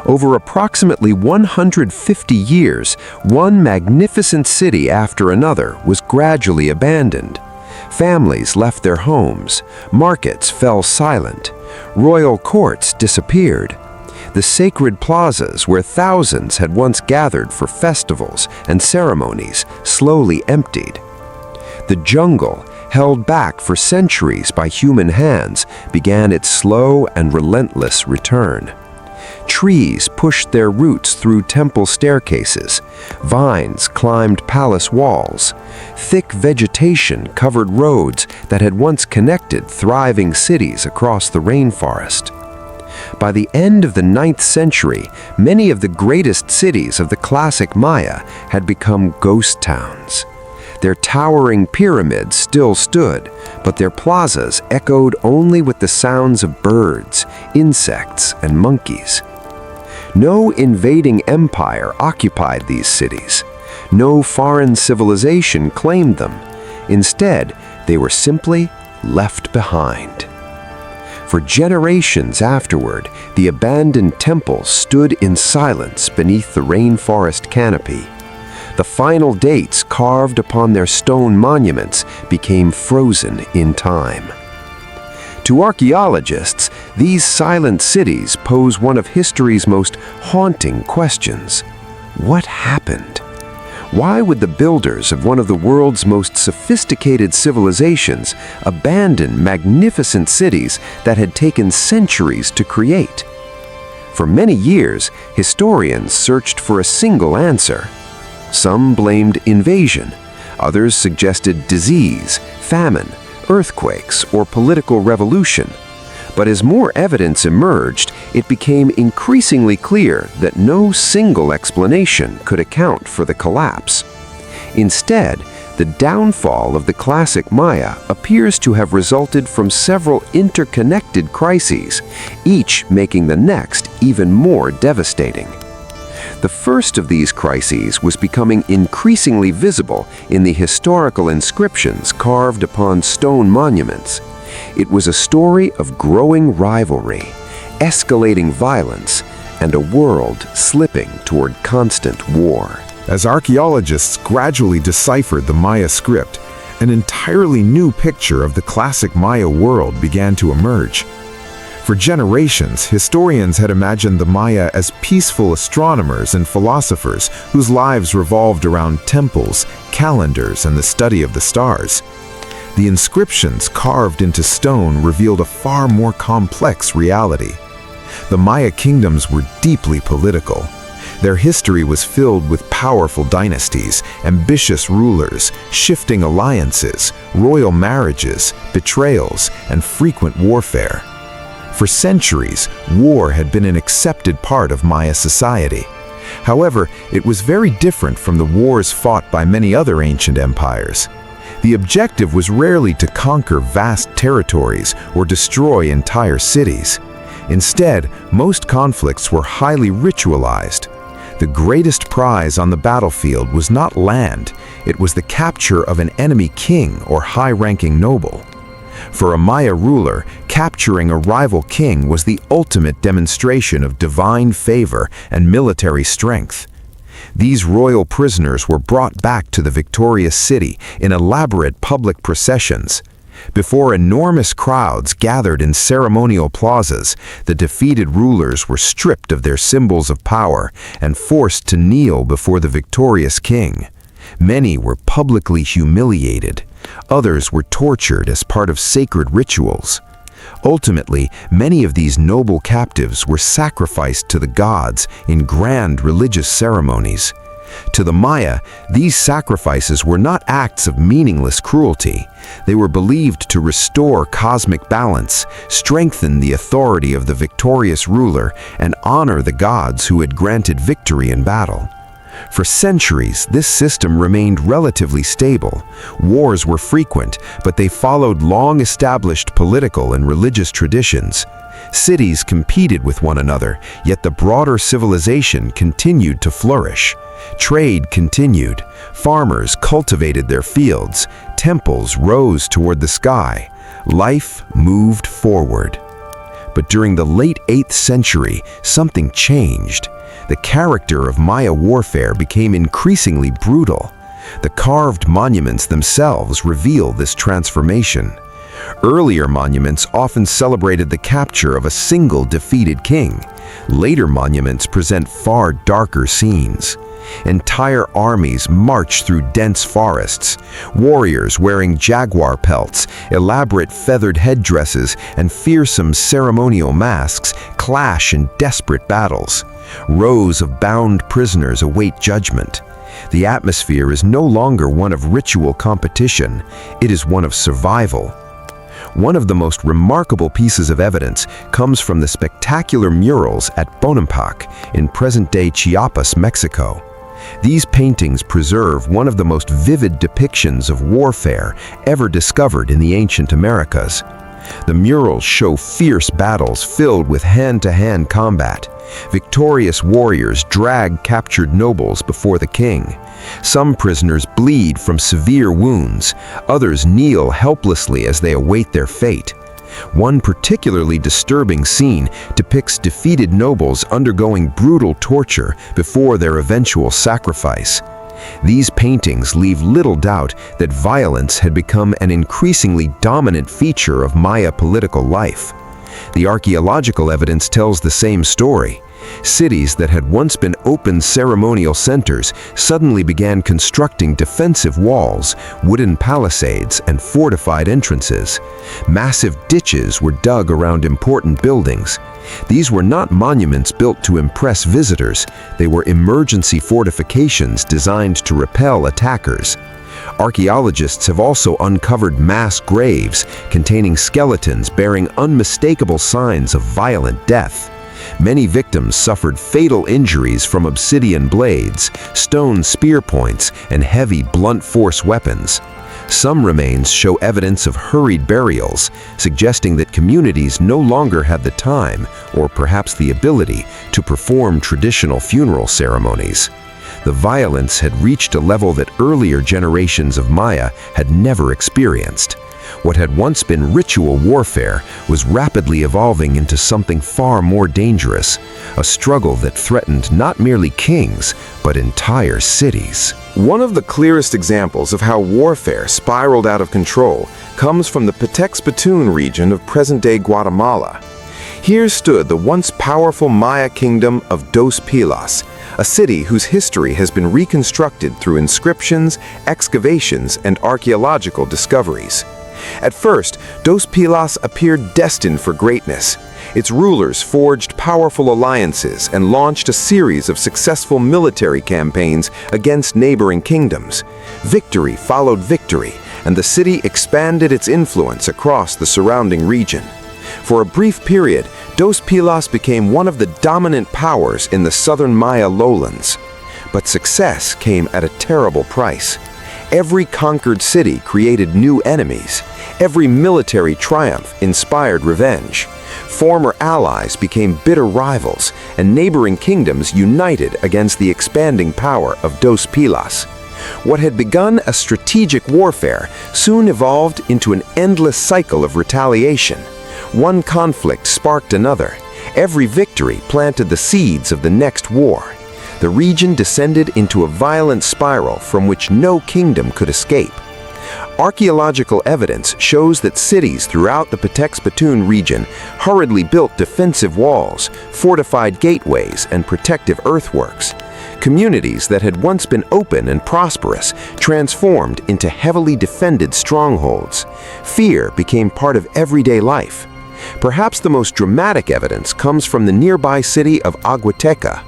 Over approximately 150 years, one magnificent city after another was gradually abandoned. Families left their homes, markets fell silent, royal courts disappeared. The sacred plazas where thousands had once gathered for festivals and ceremonies slowly emptied. The jungle, held back for centuries by human hands, began its slow and relentless return. Trees pushed their roots through temple staircases, vines climbed palace walls, thick vegetation covered roads that had once connected thriving cities across the rainforest. By the end of the 9th century, many of the greatest cities of the classic Maya had become ghost towns. Their towering pyramids still stood, but their plazas echoed only with the sounds of birds, insects, and monkeys. No invading empire occupied these cities. No foreign civilization claimed them. Instead, they were simply left behind. For generations afterward, the abandoned temples stood in silence beneath the rainforest canopy. The final dates carved upon their stone monuments became frozen in time. To archaeologists, these silent cities pose one of history's most haunting questions. What happened? Why would the builders of one of the world's most sophisticated civilizations abandon magnificent cities that had taken centuries to create? For many years, historians searched for a single answer. Some blamed invasion, others suggested disease, famine, earthquakes, or political revolution. But as more evidence emerged, it became increasingly clear that no single explanation could account for the collapse. Instead, the downfall of the classic Maya appears to have resulted from several interconnected crises, each making the next even more devastating. The first of these crises was becoming increasingly visible in the historical inscriptions carved upon stone monuments. It was a story of growing rivalry, escalating violence, and a world slipping toward constant war. As archaeologists gradually deciphered the Maya script, an entirely new picture of the classic Maya world began to emerge. For generations, historians had imagined the Maya as peaceful astronomers and philosophers whose lives revolved around temples, calendars, and the study of the stars. The inscriptions carved into stone revealed a far more complex reality. The Maya kingdoms were deeply political. Their history was filled with powerful dynasties, ambitious rulers, shifting alliances, royal marriages, betrayals, and frequent warfare. For centuries, war had been an accepted part of Maya society. However, it was very different from the wars fought by many other ancient empires. The objective was rarely to conquer vast territories or destroy entire cities. Instead, most conflicts were highly ritualized. The greatest prize on the battlefield was not land, it was the capture of an enemy king or high-ranking noble. For a Maya ruler, capturing a rival king was the ultimate demonstration of divine favor and military strength. These royal prisoners were brought back to the victorious city in elaborate public processions. Before enormous crowds gathered in ceremonial plazas, the defeated rulers were stripped of their symbols of power and forced to kneel before the victorious king. Many were publicly humiliated. Others were tortured as part of sacred rituals. Ultimately, many of these noble captives were sacrificed to the gods in grand religious ceremonies. To the Maya, these sacrifices were not acts of meaningless cruelty. They were believed to restore cosmic balance, strengthen the authority of the victorious ruler, and honor the gods who had granted victory in battle. For centuries, this system remained relatively stable. Wars were frequent, but they followed long-established political and religious traditions. Cities competed with one another, yet the broader civilization continued to flourish. Trade continued, farmers cultivated their fields, temples rose toward the sky. Life moved forward. But during the late 8th century, something changed. The character of Maya warfare became increasingly brutal. The carved monuments themselves reveal this transformation. Earlier monuments often celebrated the capture of a single defeated king. Later monuments present far darker scenes. Entire armies march through dense forests. Warriors wearing jaguar pelts, elaborate feathered headdresses, and fearsome ceremonial masks clash in desperate battles. Rows of bound prisoners await judgment. The atmosphere is no longer one of ritual competition, it is one of survival. One of the most remarkable pieces of evidence comes from the spectacular murals at Bonampak in present-day Chiapas, Mexico. These paintings preserve one of the most vivid depictions of warfare ever discovered in the ancient Americas. The murals show fierce battles filled with hand-to-hand combat. Victorious warriors drag captured nobles before the king. Some prisoners bleed from severe wounds, others kneel helplessly as they await their fate. One particularly disturbing scene depicts defeated nobles undergoing brutal torture before their eventual sacrifice. These paintings leave little doubt that violence had become an increasingly dominant feature of Maya political life. The archaeological evidence tells the same story. Cities that had once been open ceremonial centers suddenly began constructing defensive walls, wooden palisades, and fortified entrances. Massive ditches were dug around important buildings. These were not monuments built to impress visitors, they were emergency fortifications designed to repel attackers. Archaeologists have also uncovered mass graves containing skeletons bearing unmistakable signs of violent death. Many victims suffered fatal injuries from obsidian blades, stone spear points, and heavy blunt force weapons. Some remains show evidence of hurried burials, suggesting that communities no longer had the time, or perhaps the ability, to perform traditional funeral ceremonies. The violence had reached a level that earlier generations of Maya had never experienced. What had once been ritual warfare was rapidly evolving into something far more dangerous, a struggle that threatened not merely kings, but entire cities. One of the clearest examples of how warfare spiraled out of control comes from the Petexpatun region of present-day Guatemala. Here stood the once powerful Maya kingdom of Dos Pilas, a city whose history has been reconstructed through inscriptions, excavations, and archaeological discoveries. At first, Dos Pilas appeared destined for greatness. Its rulers forged powerful alliances and launched a series of successful military campaigns against neighboring kingdoms. Victory followed victory, and the city expanded its influence across the surrounding region. For a brief period, Dos Pilas became one of the dominant powers in the southern Maya lowlands. But success came at a terrible price. Every conquered city created new enemies. Every military triumph inspired revenge. Former allies became bitter rivals, and neighboring kingdoms united against the expanding power of Dos Pilas. What had begun a strategic warfare soon evolved into an endless cycle of retaliation. One conflict sparked another. Every victory planted the seeds of the next war. The region descended into a violent spiral from which no kingdom could escape. Archaeological evidence shows that cities throughout the Petexpatun region hurriedly built defensive walls, fortified gateways, and protective earthworks. Communities that had once been open and prosperous transformed into heavily defended strongholds. Fear became part of everyday life. Perhaps the most dramatic evidence comes from the nearby city of Aguateca.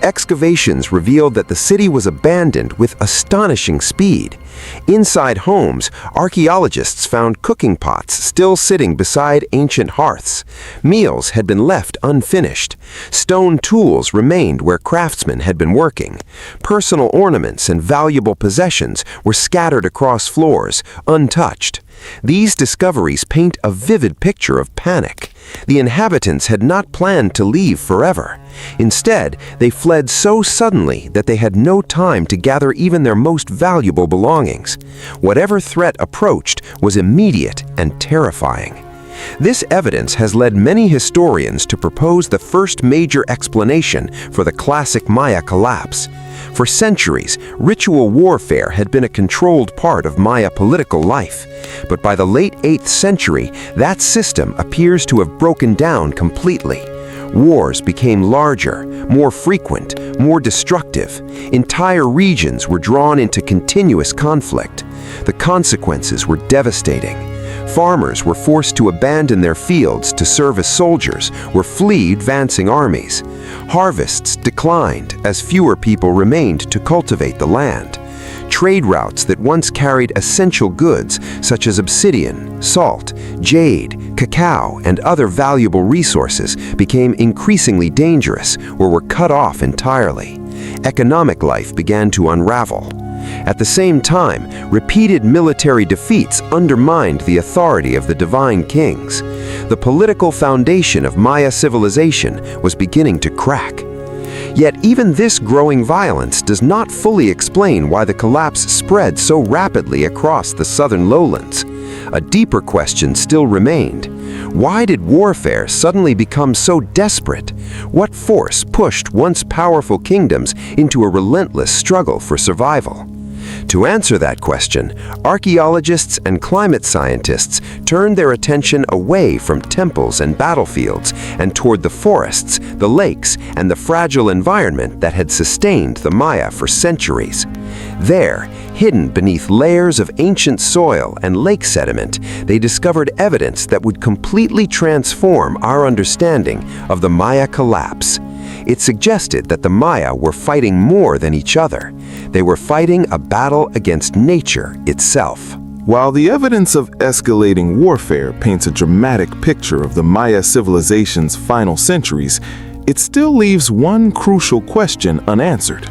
Excavations revealed that the city was abandoned with astonishing speed. Inside homes, archaeologists found cooking pots still sitting beside ancient hearths. Meals had been left unfinished. Stone tools remained where craftsmen had been working. Personal ornaments and valuable possessions were scattered across floors, untouched. These discoveries paint a vivid picture of panic. The inhabitants had not planned to leave forever. Instead, they fled so suddenly that they had no time to gather even their most valuable belongings. Whatever threat approached was immediate and terrifying. This evidence has led many historians to propose the first major explanation for the classic Maya collapse. For centuries, ritual warfare had been a controlled part of Maya political life. But by the late 8th century, that system appears to have broken down completely. Wars became larger, more frequent, more destructive. Entire regions were drawn into continuous conflict. The consequences were devastating. Farmers were forced to abandon their fields to serve as soldiers or flee advancing armies. Harvests declined as fewer people remained to cultivate the land. Trade routes that once carried essential goods such as obsidian, salt, jade, cacao, and other valuable resources became increasingly dangerous or were cut off entirely. Economic life began to unravel. At the same time, repeated military defeats undermined the authority of the divine kings. The political foundation of Maya civilization was beginning to crack. Yet even this growing violence does not fully explain why the collapse spread so rapidly across the southern lowlands. A deeper question still remained. Why did warfare suddenly become so desperate? What force pushed once powerful kingdoms into a relentless struggle for survival? To answer that question, archaeologists and climate scientists turned their attention away from temples and battlefields and toward the forests, the lakes, and the fragile environment that had sustained the Maya for centuries. There, hidden beneath layers of ancient soil and lake sediment, they discovered evidence that would completely transform our understanding of the Maya collapse. It suggested that the Maya were fighting more than each other. They were fighting a battle against nature itself. While the evidence of escalating warfare paints a dramatic picture of the Maya civilization's final centuries, it still leaves one crucial question unanswered.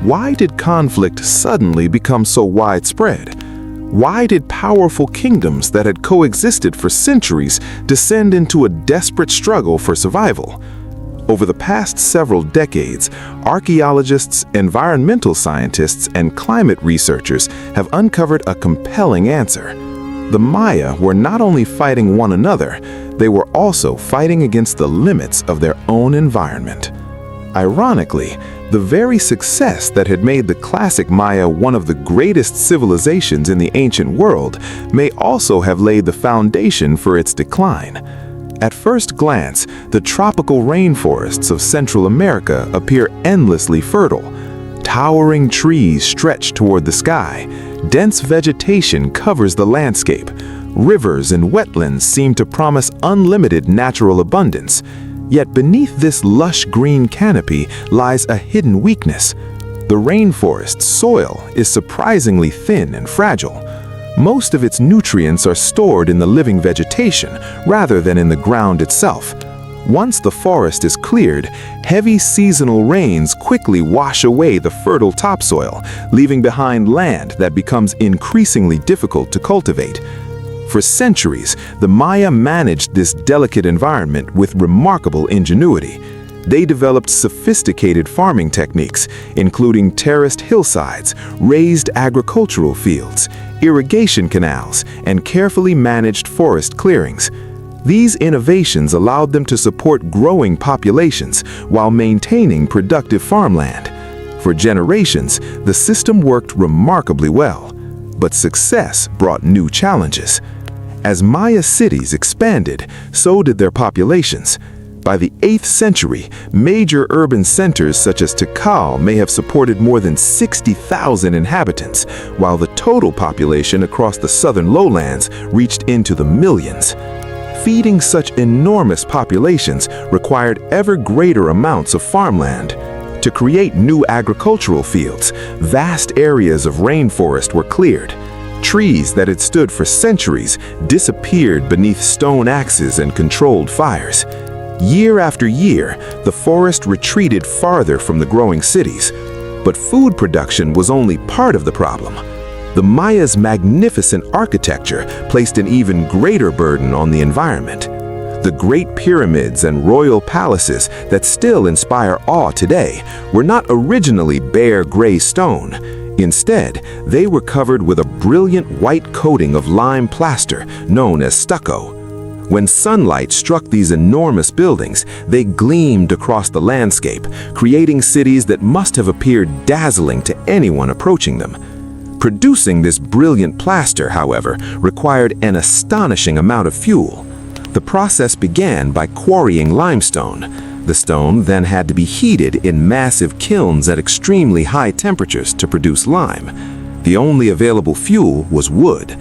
Why did conflict suddenly become so widespread? Why did powerful kingdoms that had coexisted for centuries descend into a desperate struggle for survival? Over the past several decades, archaeologists, environmental scientists, and climate researchers have uncovered a compelling answer. The Maya were not only fighting one another, they were also fighting against the limits of their own environment. Ironically, the very success that had made the classic Maya one of the greatest civilizations in the ancient world may also have laid the foundation for its decline. At first glance, the tropical rainforests of Central America appear endlessly fertile. Towering trees stretch toward the sky. Dense vegetation covers the landscape. Rivers and wetlands seem to promise unlimited natural abundance. Yet beneath this lush green canopy lies a hidden weakness. The rainforest's soil is surprisingly thin and fragile. Most of its nutrients are stored in the living vegetation rather than in the ground itself. Once the forest is cleared, heavy seasonal rains quickly wash away the fertile topsoil, leaving behind land that becomes increasingly difficult to cultivate. For centuries, the Maya managed this delicate environment with remarkable ingenuity. They developed sophisticated farming techniques, including terraced hillsides, raised agricultural fields, irrigation canals, and carefully managed forest clearings. These innovations allowed them to support growing populations while maintaining productive farmland. For generations, the system worked remarkably well, but success brought new challenges. As Maya cities expanded, so did their populations. By the 8th century, major urban centers such as Tikal may have supported more than 60,000 inhabitants, while the total population across the southern lowlands reached into the millions. feeding such enormous populations required ever greater amounts of farmland. To create new agricultural fields, vast areas of rainforest were cleared. Trees that had stood for centuries disappeared beneath stone axes and controlled fires. Year after year, the forest retreated farther from the growing cities. But food production was only part of the problem. The Maya's magnificent architecture placed an even greater burden on the environment. The great pyramids and royal palaces that still inspire awe today were not originally bare gray stone. Instead, they were covered with a brilliant white coating of lime plaster known as stucco. When sunlight struck these enormous buildings, they gleamed across the landscape, creating cities that must have appeared dazzling to anyone approaching them. Producing this brilliant plaster, however, required an astonishing amount of fuel. The process began by quarrying limestone. The stone then had to be heated in massive kilns at extremely high temperatures to produce lime. The only available fuel was wood,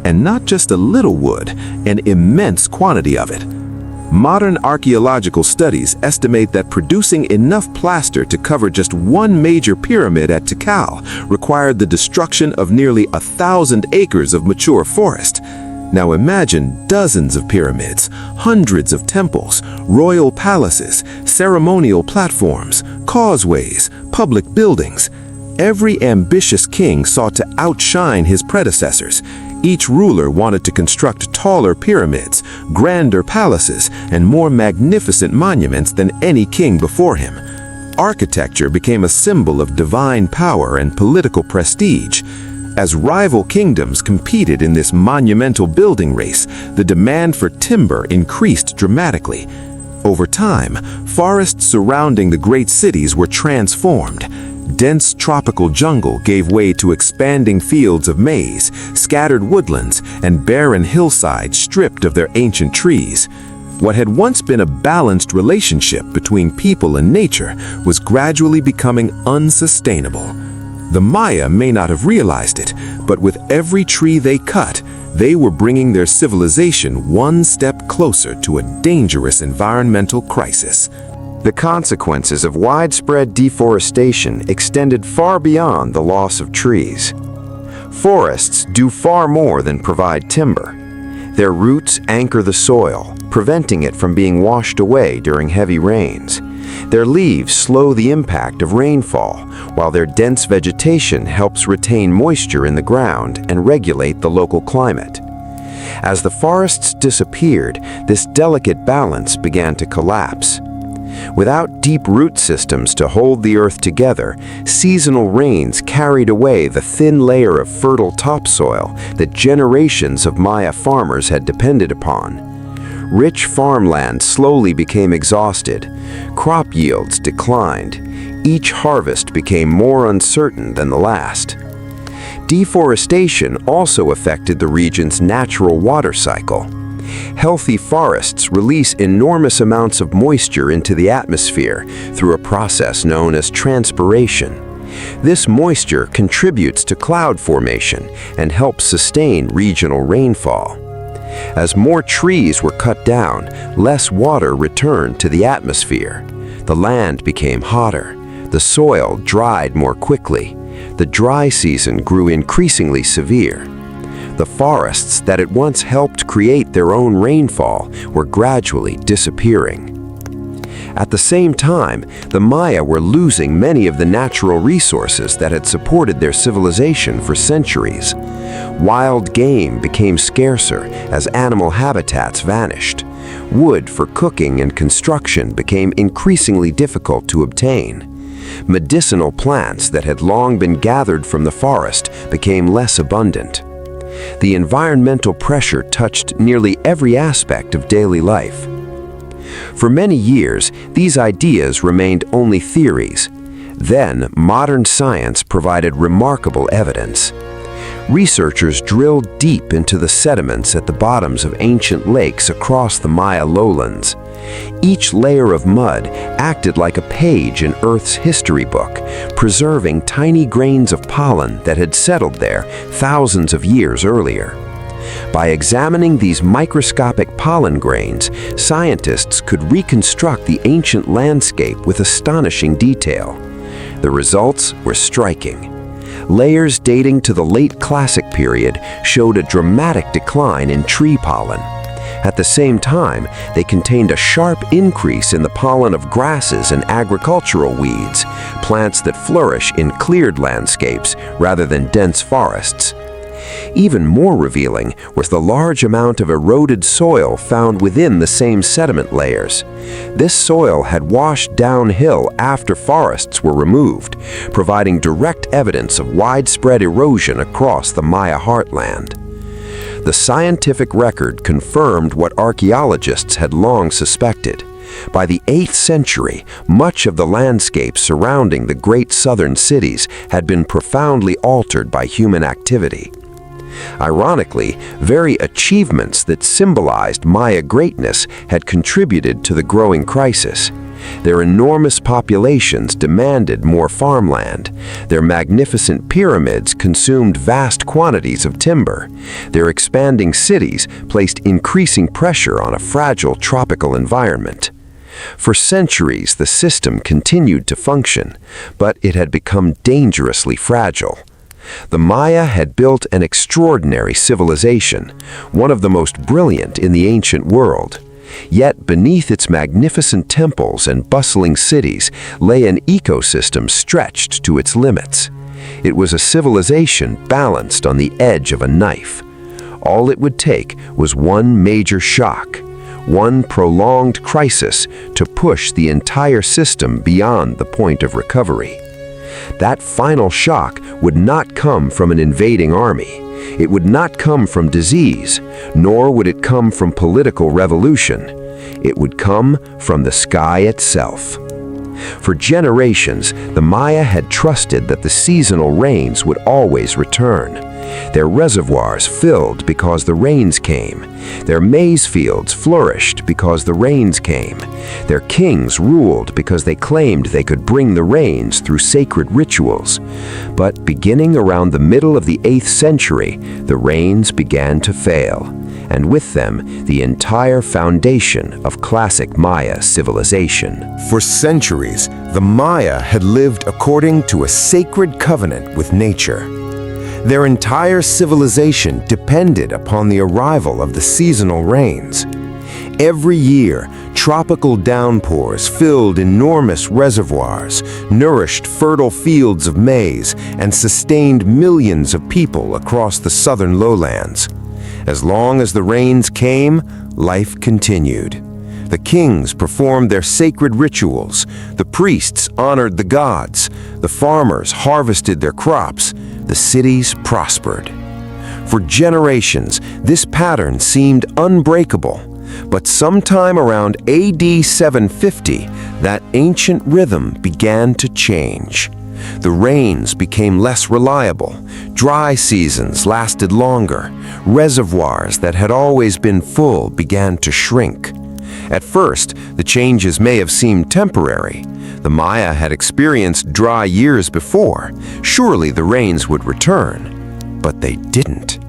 and not just a little wood, an immense quantity of it. Modern archaeological studies estimate that producing enough plaster to cover just one major pyramid at Tikal required the destruction of nearly 1,000 acres of mature forest. Now imagine dozens of pyramids, hundreds of temples, royal palaces, ceremonial platforms, causeways, public buildings. Every ambitious king sought to outshine his predecessors. Each ruler wanted to construct taller pyramids, grander palaces, and more magnificent monuments than any king before him. Architecture became a symbol of divine power and political prestige. As rival kingdoms competed in this monumental building race, the demand for timber increased dramatically. Over time, forests surrounding the great cities were transformed. Dense tropical jungle gave way to expanding fields of maize, scattered woodlands, and barren hillsides stripped of their ancient trees. What had once been a balanced relationship between people and nature was gradually becoming unsustainable. The Maya may not have realized it, but with every tree they cut, they were bringing their civilization one step closer to a dangerous environmental crisis. The consequences of widespread deforestation extended far beyond the loss of trees. Forests do far more than provide timber. Their roots anchor the soil, preventing it from being washed away during heavy rains. Their leaves slow the impact of rainfall, while their dense vegetation helps retain moisture in the ground and regulate the local climate. As the forests disappeared, this delicate balance began to collapse. Without deep root systems to hold the earth together, seasonal rains carried away the thin layer of fertile topsoil that generations of Maya farmers had depended upon. Rich farmland slowly became exhausted. Crop yields declined. Each harvest became more uncertain than the last. Deforestation also affected the region's natural water cycle. Healthy forests release enormous amounts of moisture into the atmosphere through a process known as transpiration. This moisture contributes to cloud formation and helps sustain regional rainfall. As more trees were cut down, less water returned to the atmosphere. The land became hotter. The soil dried more quickly. The dry season grew increasingly severe. The forests that had once helped create their own rainfall were gradually disappearing. At the same time, the Maya were losing many of the natural resources that had supported their civilization for centuries. Wild game became scarcer as animal habitats vanished. Wood for cooking and construction became increasingly difficult to obtain. Medicinal plants that had long been gathered from the forest became less abundant. The environmental pressure touched nearly every aspect of daily life. For many years, these ideas remained only theories. Then, modern science provided remarkable evidence. Researchers drilled deep into the sediments at the bottoms of ancient lakes across the Maya lowlands. Each layer of mud acted like a page in Earth's history book, preserving tiny grains of pollen that had settled there thousands of years earlier. By examining these microscopic pollen grains, scientists could reconstruct the ancient landscape with astonishing detail. The results were striking. Layers dating to the late Classic period showed a dramatic decline in tree pollen. At the same time, they contained a sharp increase in the pollen of grasses and agricultural weeds, plants that flourish in cleared landscapes rather than dense forests. Even more revealing was the large amount of eroded soil found within the same sediment layers. This soil had washed downhill after forests were removed, providing direct evidence of widespread erosion across the Maya heartland. The scientific record confirmed what archaeologists had long suspected. By the 8th century, much of the landscape surrounding the great southern cities had been profoundly altered by human activity. Ironically, very achievements that symbolized Maya greatness had contributed to the growing crisis. Their enormous populations demanded more farmland. Their magnificent pyramids consumed vast quantities of timber. Their expanding cities placed increasing pressure on a fragile tropical environment. For centuries, the system continued to function, but it had become dangerously fragile. The Maya had built an extraordinary civilization, one of the most brilliant in the ancient world. Yet beneath its magnificent temples and bustling cities lay an ecosystem stretched to its limits. It was a civilization balanced on the edge of a knife. All it would take was one major shock, one prolonged crisis to push the entire system beyond the point of recovery. That final shock would not come from an invading army. It would not come from disease, nor would it come from political revolution. It would come from the sky itself. For generations, the Maya had trusted that the seasonal rains would always return. Their reservoirs filled because the rains came. Their maize fields flourished because the rains came. Their kings ruled because they claimed they could bring the rains through sacred rituals. But beginning around the middle of the 8th century, the rains began to fail, and with them, the entire foundation of classic Maya civilization. For centuries, the Maya had lived according to a sacred covenant with nature. Their entire civilization depended upon the arrival of the seasonal rains. Every year, tropical downpours filled enormous reservoirs, nourished fertile fields of maize, and sustained millions of people across the southern lowlands. As long as the rains came, life continued. The kings performed their sacred rituals, the priests honored the gods, the farmers harvested their crops, the cities prospered. For generations, this pattern seemed unbreakable, but sometime around AD 750, that ancient rhythm began to change. The rains became less reliable, dry seasons lasted longer, reservoirs that had always been full began to shrink. At first, the changes may have seemed temporary. The Maya had experienced dry years before. Surely the rains would return. But they didn't.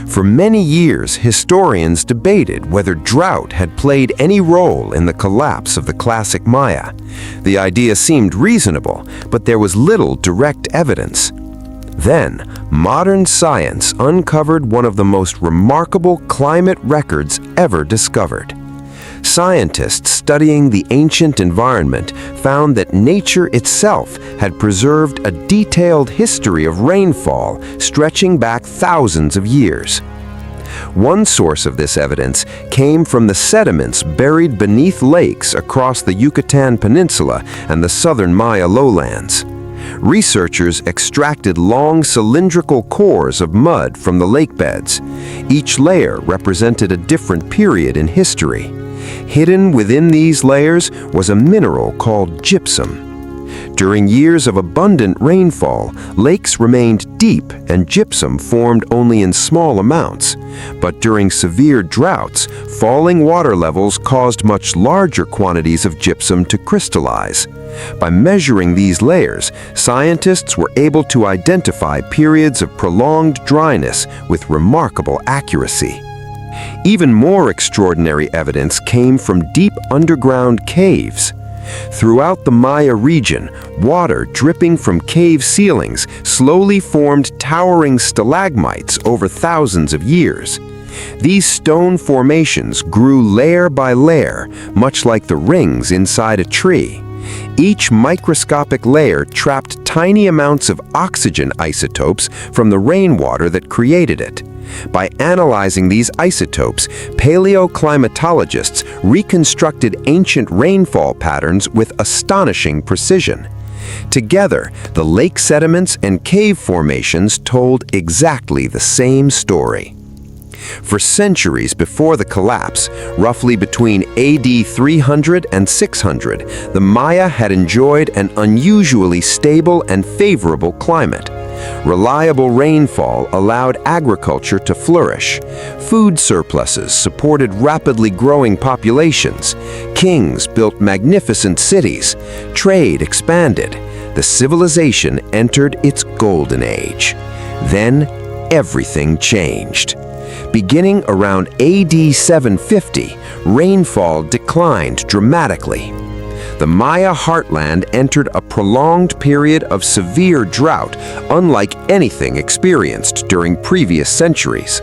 For many years, historians debated whether drought had played any role in the collapse of the classic Maya. The idea seemed reasonable, but there was little direct evidence. Then, modern science uncovered one of the most remarkable climate records ever discovered. Scientists studying the ancient environment found that nature itself had preserved a detailed history of rainfall stretching back thousands of years. One source of this evidence came from the sediments buried beneath lakes across the Yucatan Peninsula and the southern Maya lowlands. Researchers extracted long cylindrical cores of mud from the lake beds. Each layer represented a different period in history. Hidden within these layers was a mineral called gypsum. During years of abundant rainfall, lakes remained deep and gypsum formed only in small amounts. But during severe droughts, falling water levels caused much larger quantities of gypsum to crystallize. By measuring these layers, scientists were able to identify periods of prolonged dryness with remarkable accuracy. Even more extraordinary evidence came from deep underground caves. Throughout the Maya region, water dripping from cave ceilings slowly formed towering stalagmites over thousands of years. These stone formations grew layer by layer, much like the rings inside a tree. Each microscopic layer trapped tiny amounts of oxygen isotopes from the rainwater that created it. By analyzing these isotopes, paleoclimatologists reconstructed ancient rainfall patterns with astonishing precision. Together, the lake sediments and cave formations told exactly the same story. For centuries before the collapse, roughly between AD 300 and 600, the Maya had enjoyed an unusually stable and favorable climate. Reliable rainfall allowed agriculture to flourish. Food surpluses supported rapidly growing populations. Kings built magnificent cities. Trade expanded. The civilization entered its golden age. Then, everything changed. Beginning around AD 750, rainfall declined dramatically. The Maya heartland entered a prolonged period of severe drought, unlike anything experienced during previous centuries.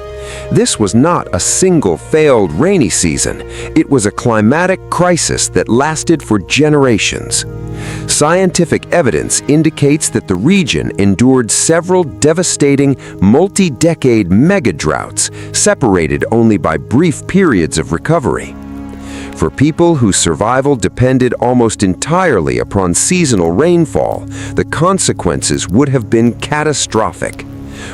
This was not a single failed rainy season. It was a climatic crisis that lasted for generations. Scientific evidence indicates that the region endured several devastating, multi-decade megadroughts, separated only by brief periods of recovery. For people whose survival depended almost entirely upon seasonal rainfall, the consequences would have been catastrophic.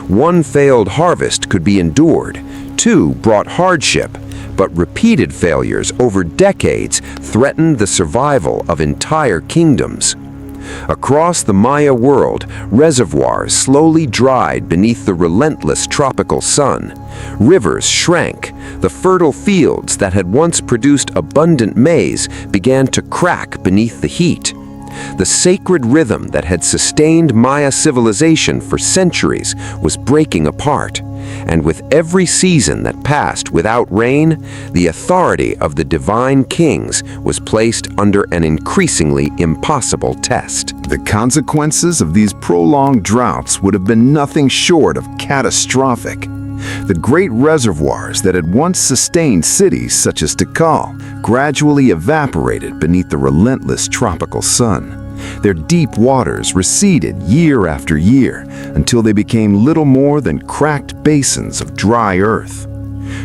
One failed harvest could be endured, two brought hardship, but repeated failures over decades threatened the survival of entire kingdoms. Across the Maya world, reservoirs slowly dried beneath the relentless tropical sun. Rivers shrank. The fertile fields that had once produced abundant maize began to crack beneath the heat. The sacred rhythm that had sustained Maya civilization for centuries was breaking apart. And with every season that passed without rain, the authority of the divine kings was placed under an increasingly impossible test. The consequences of these prolonged droughts would have been nothing short of catastrophic. The great reservoirs that had once sustained cities such as Tikal gradually evaporated beneath the relentless tropical sun. Their deep waters receded year after year until they became little more than cracked basins of dry earth.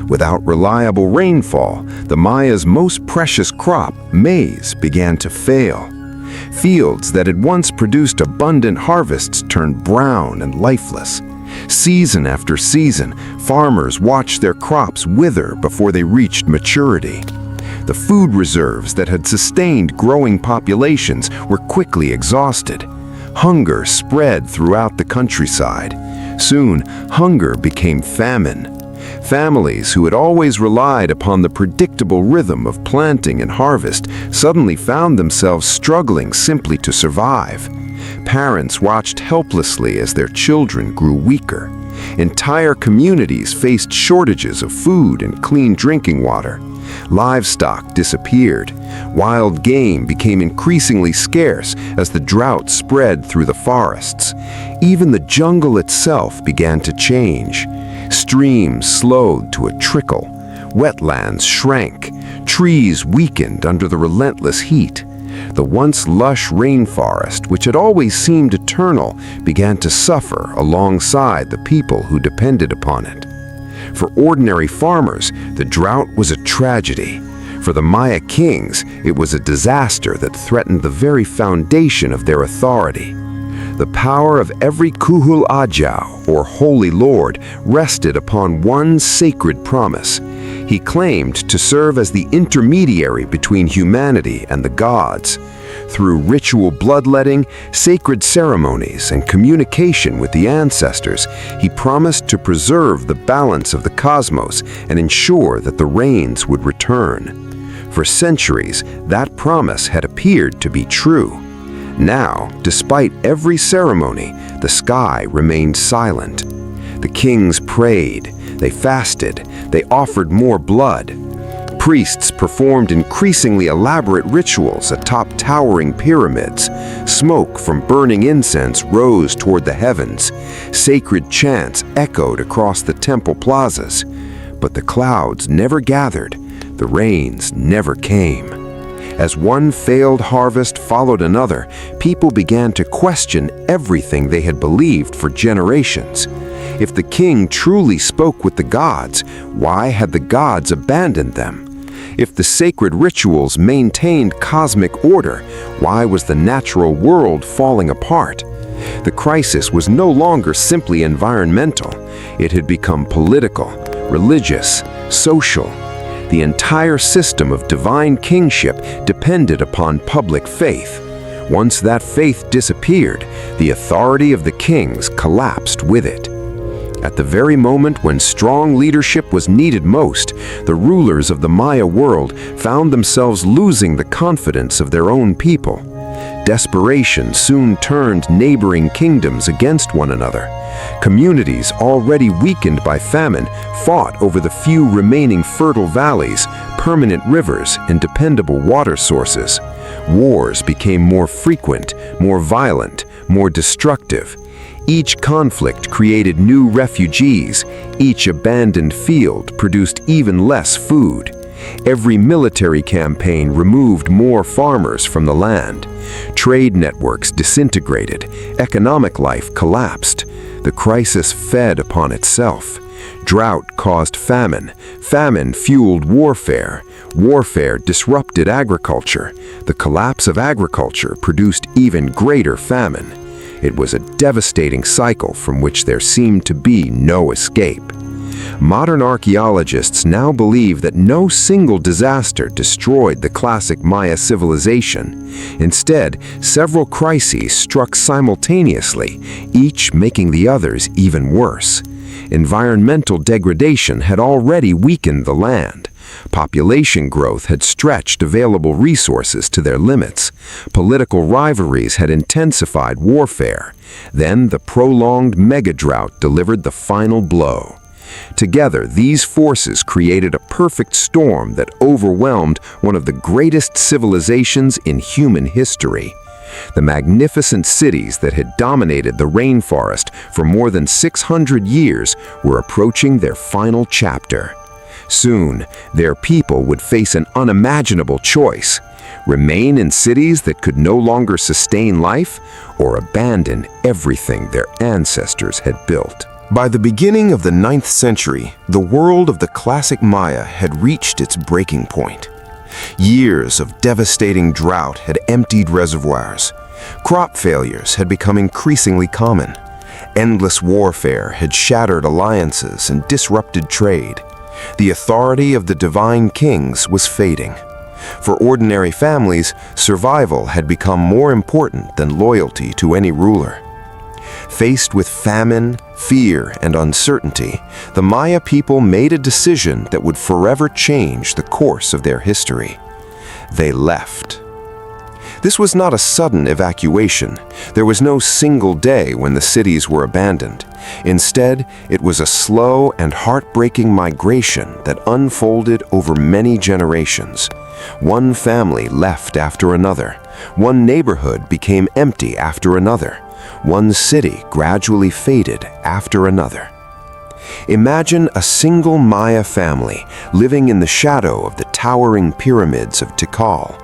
Without reliable rainfall, the Maya's most precious crop, maize, began to fail. Fields that had once produced abundant harvests turned brown and lifeless. Season after season, farmers watched their crops wither before they reached maturity. The food reserves that had sustained growing populations were quickly exhausted. Hunger spread throughout the countryside. Soon, hunger became famine. Families who had always relied upon the predictable rhythm of planting and harvest suddenly found themselves struggling simply to survive. Parents watched helplessly as their children grew weaker. Entire communities faced shortages of food and clean drinking water. Livestock disappeared. Wild game became increasingly scarce as the drought spread through the forests. Even the jungle itself began to change. Streams slowed to a trickle. Wetlands shrank. Trees weakened under the relentless heat. The once lush rainforest, which had always seemed eternal, began to suffer alongside the people who depended upon it. For ordinary farmers, the drought was a tragedy. For the Maya kings, it was a disaster that threatened the very foundation of their authority. The power of every Kuhul Ajau, or Holy Lord, rested upon one sacred promise. He claimed to serve as the intermediary between humanity and the gods. Through ritual bloodletting, sacred ceremonies, and communication with the ancestors, he promised to preserve the balance of the cosmos and ensure that the rains would return. For centuries, that promise had appeared to be true. Now, despite every ceremony, the sky remained silent. The kings prayed, they fasted, they offered more blood. Priests performed increasingly elaborate rituals atop towering pyramids. Smoke from burning incense rose toward the heavens. Sacred chants echoed across the temple plazas. But the clouds never gathered, the rains never came. As one failed harvest followed another, people began to question everything they had believed for generations. If the king truly spoke with the gods, why had the gods abandoned them? If the sacred rituals maintained cosmic order, why was the natural world falling apart? The crisis was no longer simply environmental. It had become political, religious, social. The entire system of divine kingship depended upon public faith. Once that faith disappeared, the authority of the kings collapsed with it. At the very moment when strong leadership was needed most, the rulers of the Maya world found themselves losing the confidence of their own people. Desperation soon turned neighboring kingdoms against one another. Communities already weakened by famine fought over the few remaining fertile valleys, permanent rivers, and dependable water sources. Wars became more frequent, more violent, more destructive. Each conflict created new refugees. Each abandoned field produced even less food. Every military campaign removed more farmers from the land. Trade networks disintegrated. Economic life collapsed. The crisis fed upon itself. Drought caused famine. Famine fueled warfare. Warfare disrupted agriculture. The collapse of agriculture produced even greater famine. It was a devastating cycle from which there seemed to be no escape. Modern archaeologists now believe that no single disaster destroyed the classic Maya civilization. Instead, several crises struck simultaneously, each making the others even worse. Environmental degradation had already weakened the land. Population growth had stretched available resources to their limits. Political rivalries had intensified warfare. Then the prolonged mega-drought delivered the final blow. Together, these forces created a perfect storm that overwhelmed one of the greatest civilizations in human history. The magnificent cities that had dominated the rainforest for more than 600 years were approaching their final chapter. Soon, their people would face an unimaginable choice: remain in cities that could no longer sustain life, or abandon everything their ancestors had built. By the beginning of the 9th century, the world of the classic Maya had reached its breaking point. Years of devastating drought had emptied reservoirs. Crop failures had become increasingly common. Endless warfare had shattered alliances and disrupted trade. The authority of the divine kings was fading. For ordinary families, survival had become more important than loyalty to any ruler. Faced with famine, fear, and uncertainty, the Maya people made a decision that would forever change the course of their history. They left. This was not a sudden evacuation. There was no single day when the cities were abandoned. Instead, it was a slow and heartbreaking migration that unfolded over many generations. One family left after another. One neighborhood became empty after another. One city gradually faded after another. Imagine a single Maya family living in the shadow of the towering pyramids of Tikal.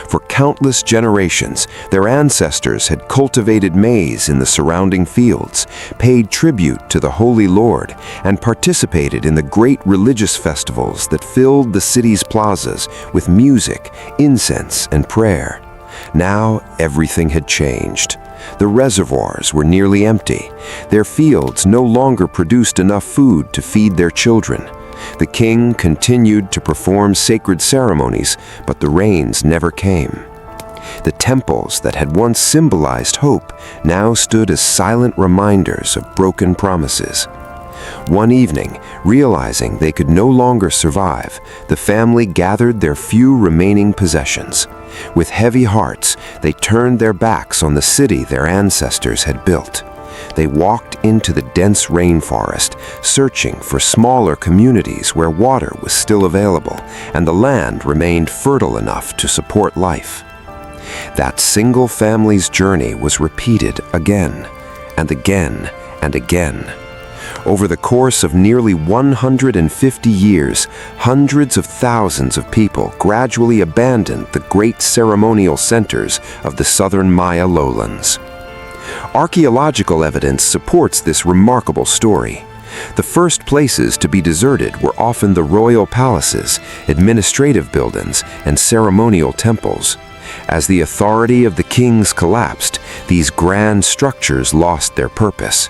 For countless generations, their ancestors had cultivated maize in the surrounding fields, paid tribute to the Holy Lord, and participated in the great religious festivals that filled the city's plazas with music, incense, and prayer. Now everything had changed. The reservoirs were nearly empty. Their fields no longer produced enough food to feed their children. The king continued to perform sacred ceremonies, but the rains never came. The temples that had once symbolized hope now stood as silent reminders of broken promises. One evening, realizing they could no longer survive, the family gathered their few remaining possessions. With heavy hearts, they turned their backs on the city their ancestors had built. They walked into the dense rainforest, searching for smaller communities where water was still available and the land remained fertile enough to support life. That single family's journey was repeated again and again and again. Over the course of nearly 150 years, hundreds of thousands of people gradually abandoned the great ceremonial centers of the southern Maya lowlands. Archaeological evidence supports this remarkable story. The first places to be deserted were often the royal palaces, administrative buildings, and ceremonial temples. As the authority of the kings collapsed, these grand structures lost their purpose.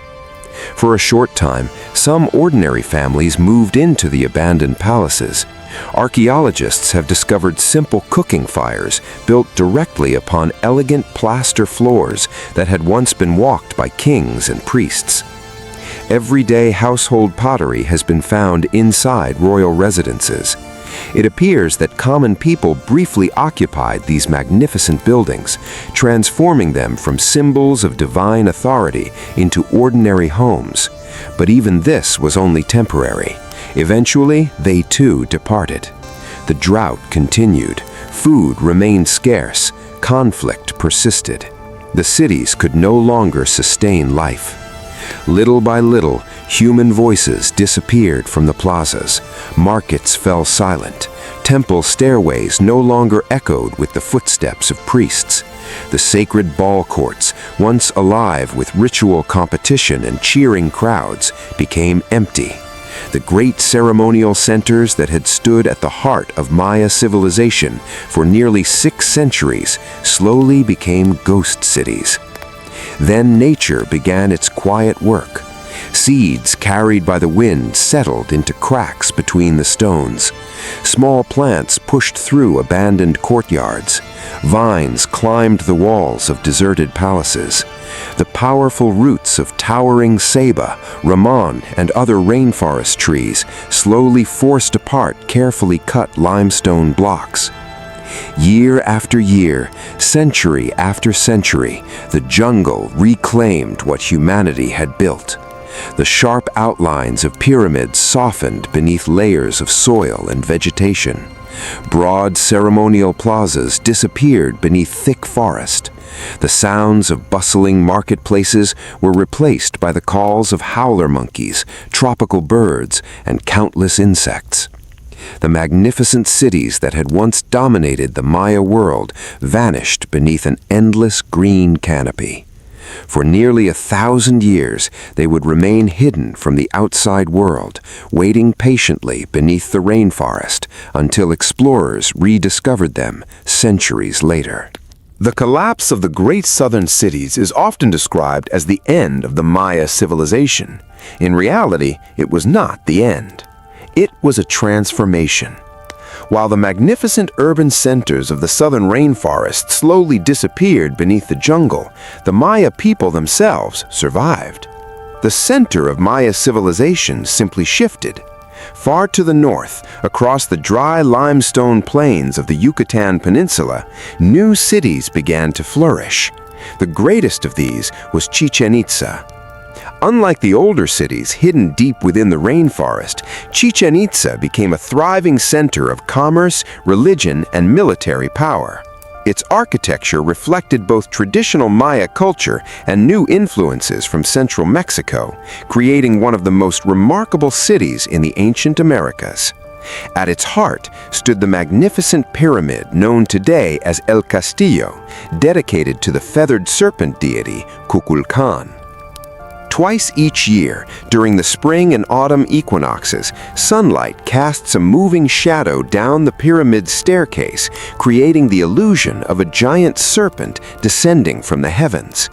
For a short time, some ordinary families moved into the abandoned palaces. Archaeologists have discovered simple cooking fires built directly upon elegant plaster floors that had once been walked by kings and priests. Everyday household pottery has been found inside royal residences. It appears that common people briefly occupied these magnificent buildings, transforming them from symbols of divine authority into ordinary homes. But even this was only temporary. Eventually, they too departed. The drought continued. Food remained scarce. Conflict persisted. The cities could no longer sustain life. Little by little, human voices disappeared from the plazas. Markets fell silent. Temple stairways no longer echoed with the footsteps of priests. The sacred ball courts, once alive with ritual competition and cheering crowds, became empty. The great ceremonial centers that had stood at the heart of Maya civilization for nearly 6 centuries slowly became ghost cities. Then nature began its quiet work. Seeds carried by the wind settled into cracks between the stones. Small plants pushed through abandoned courtyards. Vines climbed the walls of deserted palaces. The powerful roots of towering ceiba, ramon, and other rainforest trees slowly forced apart carefully cut limestone blocks. Year after year, century after century, the jungle reclaimed what humanity had built. The sharp outlines of pyramids softened beneath layers of soil and vegetation. Broad ceremonial plazas disappeared beneath thick forest. The sounds of bustling marketplaces were replaced by the calls of howler monkeys, tropical birds, and countless insects. The magnificent cities that had once dominated the Maya world vanished beneath an endless green canopy. For nearly 1,000 years, they would remain hidden from the outside world, waiting patiently beneath the rainforest until explorers rediscovered them centuries later. The collapse of the great southern cities is often described as the end of the Maya civilization. In reality, it was not the end. It was a transformation. While the magnificent urban centers of the southern rainforest slowly disappeared beneath the jungle, the Maya people themselves survived. The center of Maya civilization simply shifted. Far to the north, across the dry limestone plains of the Yucatan Peninsula, new cities began to flourish. The greatest of these was Chichen Itza. Unlike the older cities hidden deep within the rainforest, Chichen Itza became a thriving center of commerce, religion, and military power. Its architecture reflected both traditional Maya culture and new influences from central Mexico, creating one of the most remarkable cities in the ancient Americas. At its heart stood the magnificent pyramid known today as El Castillo, dedicated to the feathered serpent deity Kukulkan. Twice each year, during the spring and autumn equinoxes, sunlight casts a moving shadow down the pyramid's staircase, creating the illusion of a giant serpent descending from the heavens.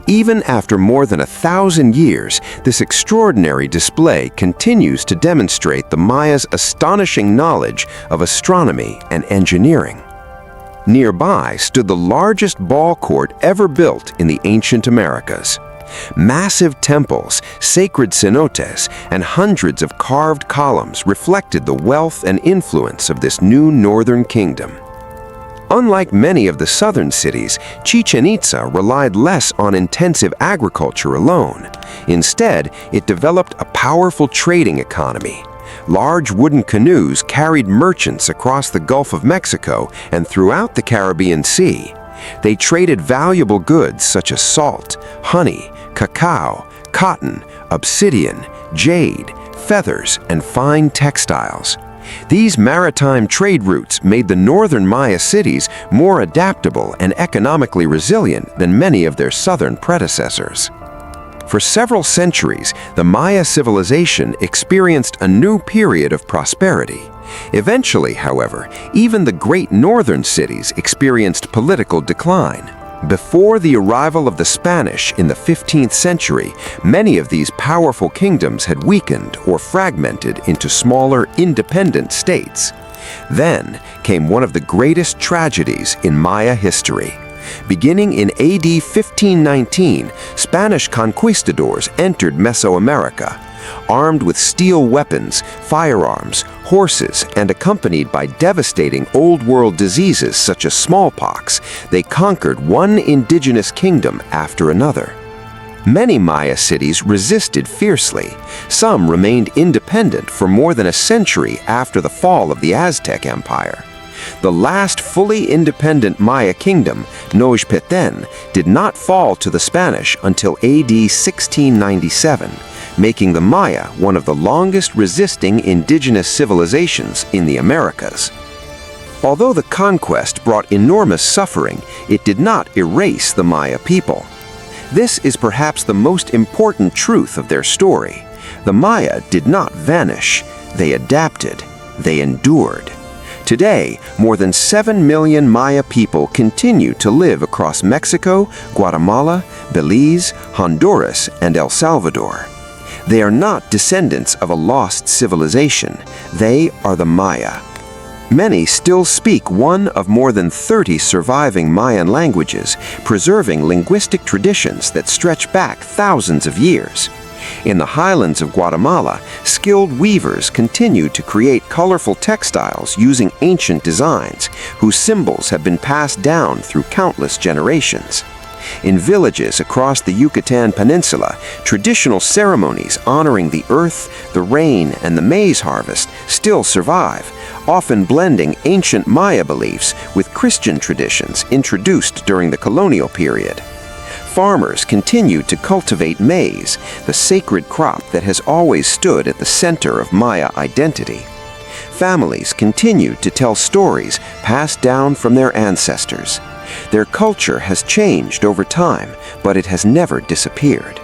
Even after more than 1,000 years, this extraordinary display continues to demonstrate the Maya's astonishing knowledge of astronomy and engineering. Nearby stood the largest ball court ever built in the ancient Americas. Massive temples, sacred cenotes, and hundreds of carved columns reflected the wealth and influence of this new northern kingdom. Unlike many of the southern cities, Chichen Itza relied less on intensive agriculture alone. Instead, it developed a powerful trading economy. Large wooden canoes carried merchants across the Gulf of Mexico and throughout the Caribbean Sea. They traded valuable goods such as salt, honey, cacao, cotton, obsidian, jade, feathers, and fine textiles. These maritime trade routes made the northern Maya cities more adaptable and economically resilient than many of their southern predecessors. For several centuries, the Maya civilization experienced a new period of prosperity. Eventually, however, even the great northern cities experienced political decline. Before the arrival of the Spanish in the 15th century, many of these powerful kingdoms had weakened or fragmented into smaller, independent states. Then came one of the greatest tragedies in Maya history. Beginning in AD 1519, Spanish conquistadors entered Mesoamerica. Armed with steel weapons, firearms, horses, and accompanied by devastating old-world diseases such as smallpox, they conquered one indigenous kingdom after another. Many Maya cities resisted fiercely. Some remained independent for more than a century after the fall of the Aztec Empire. The last fully independent Maya kingdom, Nojpeten, did not fall to the Spanish until AD 1697, making the Maya one of the longest resisting indigenous civilizations in the Americas. Although the conquest brought enormous suffering, it did not erase the Maya people. This is perhaps the most important truth of their story. The Maya did not vanish. They adapted. They endured. Today, more than 7 million Maya people continue to live across Mexico, Guatemala, Belize, Honduras, and El Salvador. They are not descendants of a lost civilization. They are the Maya. Many still speak one of more than 30 surviving Mayan languages, preserving linguistic traditions that stretch back thousands of years. In the highlands of Guatemala, skilled weavers continue to create colorful textiles using ancient designs, whose symbols have been passed down through countless generations. In villages across the Yucatan Peninsula, traditional ceremonies honoring the earth, the rain, and the maize harvest still survive, often blending ancient Maya beliefs with Christian traditions introduced during the colonial period. Farmers continue to cultivate maize, the sacred crop that has always stood at the center of Maya identity. Families continue to tell stories passed down from their ancestors. Their culture has changed over time, but it has never disappeared.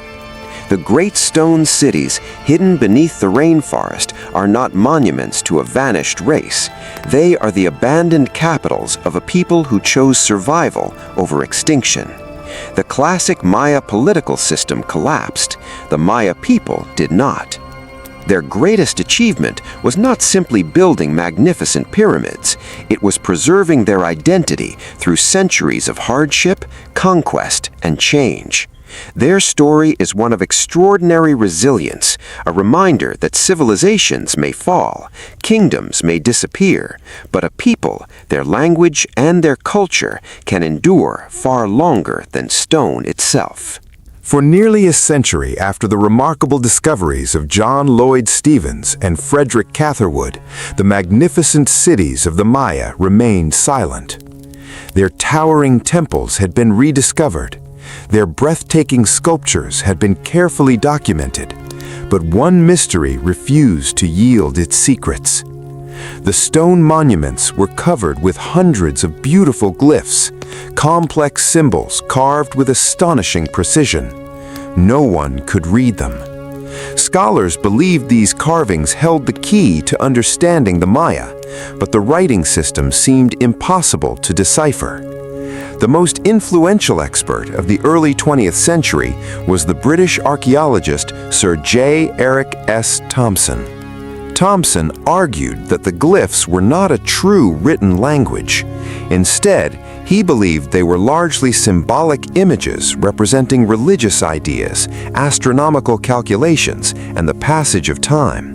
The great stone cities hidden beneath the rainforest are not monuments to a vanished race. They are the abandoned capitals of a people who chose survival over extinction. The classic Maya political system collapsed. The Maya people did not. Their greatest achievement was not simply building magnificent pyramids. It was preserving their identity through centuries of hardship, conquest, and change. Their story is one of extraordinary resilience, a reminder that civilizations may fall, kingdoms may disappear, but a people, their language, and their culture can endure far longer than stone itself. For nearly a century after the remarkable discoveries of John Lloyd Stephens and Frederick Catherwood, the magnificent cities of the Maya remained silent. Their towering temples had been rediscovered. Their breathtaking sculptures had been carefully documented, but one mystery refused to yield its secrets. The stone monuments were covered with hundreds of beautiful glyphs, complex symbols carved with astonishing precision. No one could read them. Scholars believed these carvings held the key to understanding the Maya, but the writing system seemed impossible to decipher. The most influential expert of the early 20th century was the British archaeologist Sir J. Eric S. Thomson. Thomson argued that the glyphs were not a true written language. Instead, he believed they were largely symbolic images representing religious ideas, astronomical calculations, and the passage of time.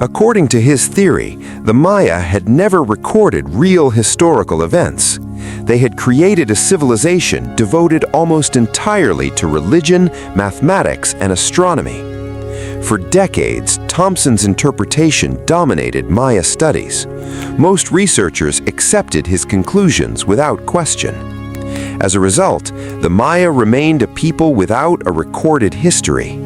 According to his theory, the Maya had never recorded real historical events. They had created a civilization devoted almost entirely to religion, mathematics, and astronomy. For decades, Thomson's interpretation dominated Maya studies. Most researchers accepted his conclusions without question. As a result, the Maya remained a people without a recorded history.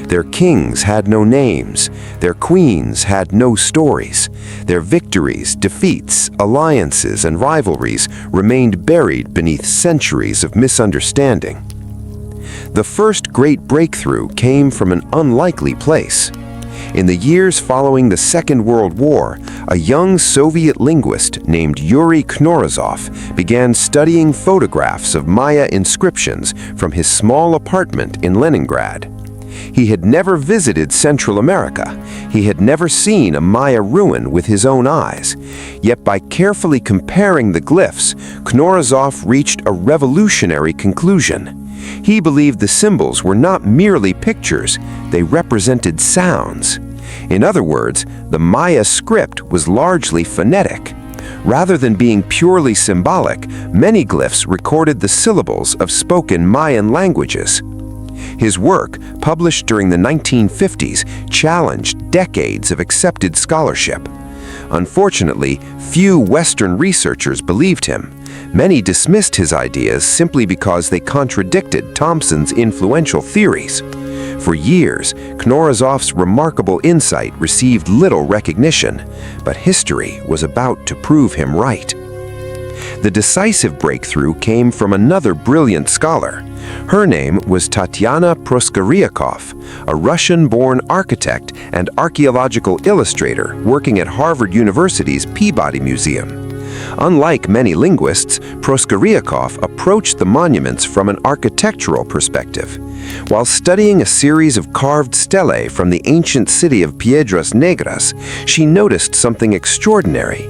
Their kings had no names, their queens had no stories. Their victories, defeats, alliances, and rivalries remained buried beneath centuries of misunderstanding. The first great breakthrough came from an unlikely place. In the years following the Second World War, a young Soviet linguist named Yuri Knorozov began studying photographs of Maya inscriptions from his small apartment in Leningrad. He had never visited Central America. He had never seen a Maya ruin with his own eyes. Yet by carefully comparing the glyphs, Knorozov reached a revolutionary conclusion. He believed the symbols were not merely pictures, they represented sounds. In other words, the Maya script was largely phonetic. Rather than being purely symbolic, many glyphs recorded the syllables of spoken Mayan languages. His work, published during the 1950s, challenged decades of accepted scholarship. Unfortunately, few Western researchers believed him. Many dismissed his ideas simply because they contradicted Thomson's influential theories. For years, Knorozov's remarkable insight received little recognition, but history was about to prove him right. The decisive breakthrough came from another brilliant scholar. Her name was Tatyana Proskoryakov, a Russian-born architect and archaeological illustrator working at Harvard University's Peabody Museum. Unlike many linguists, Proskoryakov approached the monuments from an architectural perspective. While studying a series of carved stelae from the ancient city of Piedras Negras, she noticed something extraordinary.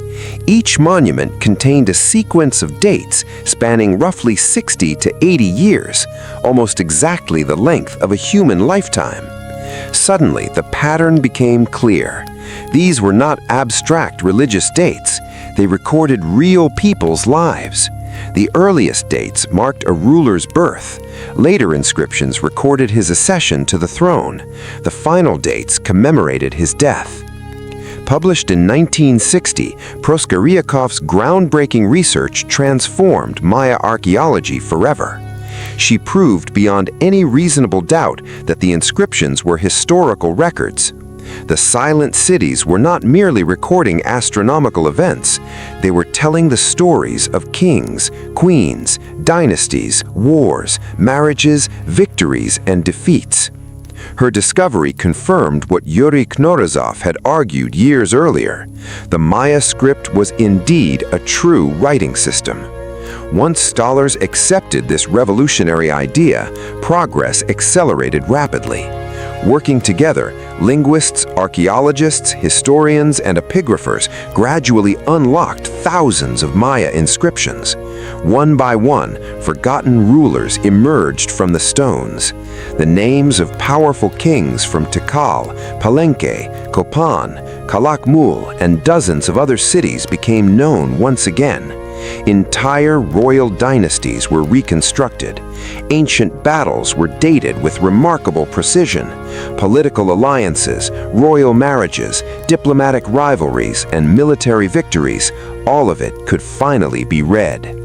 Each monument contained a sequence of dates spanning roughly 60 to 80 years, almost exactly the length of a human lifetime. Suddenly, the pattern became clear. These were not abstract religious dates. They recorded real people's lives. The earliest dates marked a ruler's birth. Later inscriptions recorded his accession to the throne. The final dates commemorated his death. Published in 1960, Proskoryakov's groundbreaking research transformed Maya archaeology forever. She proved beyond any reasonable doubt that the inscriptions were historical records. The silent cities were not merely recording astronomical events, they were telling the stories of kings, queens, dynasties, wars, marriages, victories, and defeats. Her discovery confirmed what Yuri Knorozov had argued years earlier. The Maya script was indeed a true writing system. Once scholars accepted this revolutionary idea, progress accelerated rapidly. Working together, linguists, archaeologists, historians, and epigraphers gradually unlocked thousands of Maya inscriptions. One by one, forgotten rulers emerged from the stones. The names of powerful kings from Tikal, Palenque, Copan, Calakmul, and dozens of other cities became known once again. Entire royal dynasties were reconstructed. Ancient battles were dated with remarkable precision. Political alliances, royal marriages, diplomatic rivalries, and military victories, all of it could finally be read.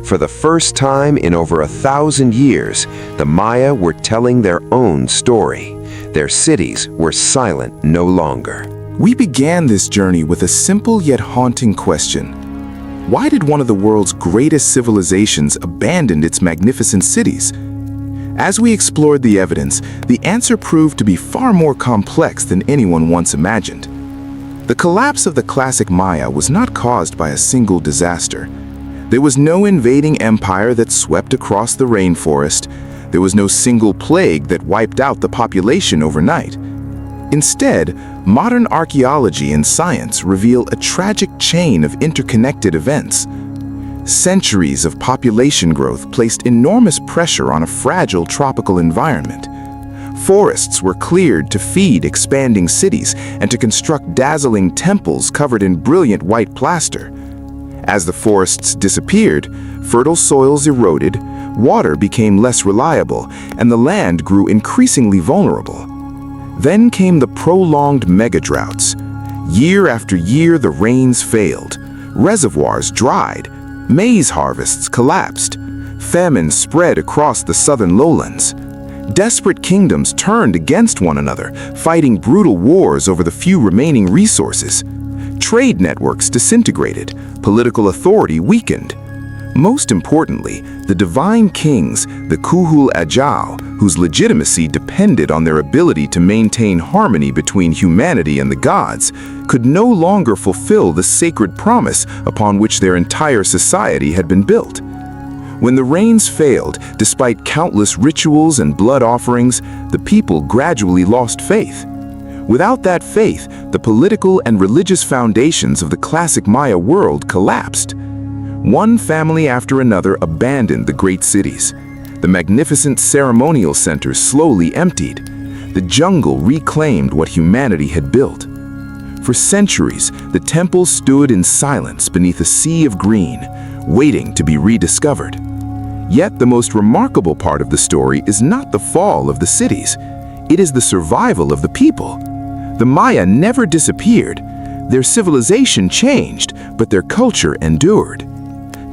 For the first time in over 1,000 years, the Maya were telling their own story. Their cities were silent no longer. We began this journey with a simple yet haunting question. Why did one of the world's greatest civilizations abandon its magnificent cities? As we explored the evidence, the answer proved to be far more complex than anyone once imagined. The collapse of the classic Maya was not caused by a single disaster. There was no invading empire that swept across the rainforest. There was no single plague that wiped out the population overnight. Instead, modern archaeology and science reveal a tragic chain of interconnected events. Centuries of population growth placed enormous pressure on a fragile tropical environment. Forests were cleared to feed expanding cities and to construct dazzling temples covered in brilliant white plaster. As the forests disappeared, fertile soils eroded, water became less reliable, and the land grew increasingly vulnerable. Then came the prolonged megadroughts. Year after year, the rains failed. Reservoirs dried. Maize harvests collapsed. Famine spread across the southern lowlands. Desperate kingdoms turned against one another, fighting brutal wars over the few remaining resources. Trade networks disintegrated. Political authority weakened. Most importantly, the divine kings, the Kuhul Ajau, whose legitimacy depended on their ability to maintain harmony between humanity and the gods, could no longer fulfill the sacred promise upon which their entire society had been built. When the rains failed, despite countless rituals and blood offerings, the people gradually lost faith. Without that faith, the political and religious foundations of the classic Maya world collapsed. One family after another abandoned the great cities. The magnificent ceremonial centers slowly emptied. The jungle reclaimed what humanity had built. For centuries, the temples stood in silence beneath a sea of green, waiting to be rediscovered. Yet the most remarkable part of the story is not the fall of the cities. It is the survival of the people. The Maya never disappeared. Their civilization changed, but their culture endured.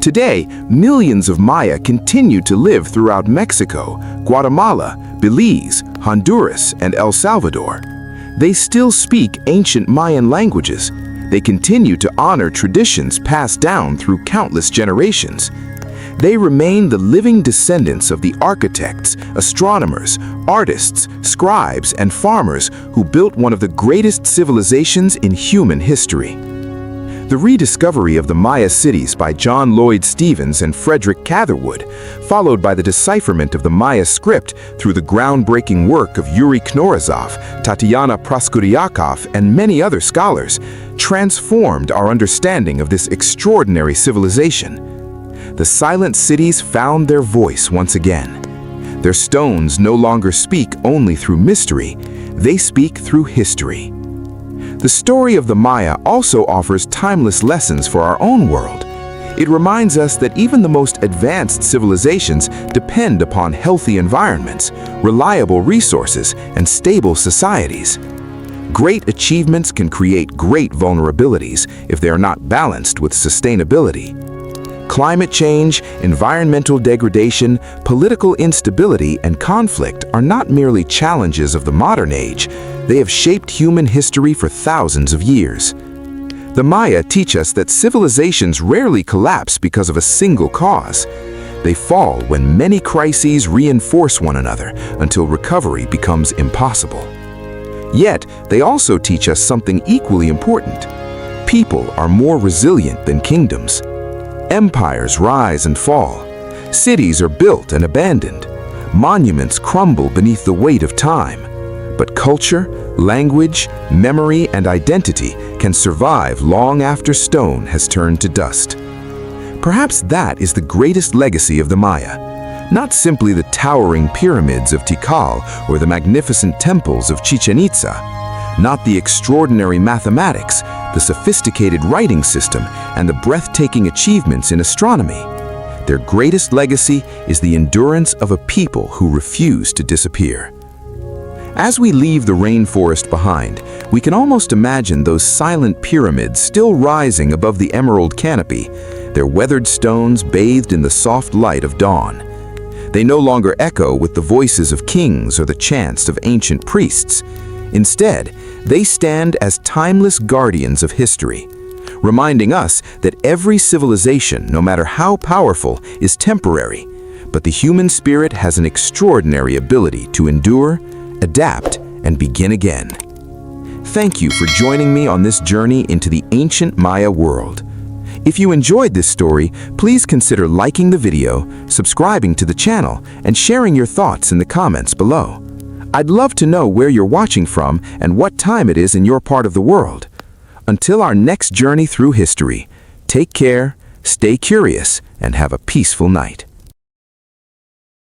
Today, millions of Maya continue to live throughout Mexico, Guatemala, Belize, Honduras, and El Salvador. They still speak ancient Mayan languages. They continue to honor traditions passed down through countless generations. They remain the living descendants of the architects, astronomers, artists, scribes, and farmers who built one of the greatest civilizations in human history. The rediscovery of the Maya cities by John Lloyd Stephens and Frederick Catherwood, followed by the decipherment of the Maya script through the groundbreaking work of Yuri Knorozov, Tatiana Proskuryakov, and many other scholars, transformed our understanding of this extraordinary civilization. The silent cities found their voice once again. Their stones no longer speak only through mystery, they speak through history. The story of the Maya also offers timeless lessons for our own world. It reminds us that even the most advanced civilizations depend upon healthy environments, reliable resources, and stable societies. Great achievements can create great vulnerabilities if they are not balanced with sustainability. Climate change, environmental degradation, political instability, and conflict are not merely challenges of the modern age. They have shaped human history for thousands of years. The Maya teach us that civilizations rarely collapse because of a single cause. They fall when many crises reinforce one another until recovery becomes impossible. Yet, they also teach us something equally important. People are more resilient than kingdoms. Empires rise and fall. Cities are built and abandoned. Monuments crumble beneath the weight of time. But culture, language, memory, and identity can survive long after stone has turned to dust. Perhaps that is the greatest legacy of the Maya. Not simply the towering pyramids of Tikal or the magnificent temples of Chichen Itza. Not the extraordinary mathematics, the sophisticated writing system, and the breathtaking achievements in astronomy. Their greatest legacy is the endurance of a people who refuse to disappear. As we leave the rainforest behind, we can almost imagine those silent pyramids still rising above the emerald canopy, their weathered stones bathed in the soft light of dawn. They no longer echo with the voices of kings or the chants of ancient priests. Instead, they stand as timeless guardians of history, reminding us that every civilization, no matter how powerful, is temporary, but the human spirit has an extraordinary ability to endure, adapt, and begin again. Thank you for joining me on this journey into the ancient Maya world. If you enjoyed this story, please consider liking the video, subscribing to the channel, and sharing your thoughts in the comments below. I'd love to know where you're watching from and what time it is in your part of the world. Until our next journey through history, take care, stay curious, and have a peaceful night.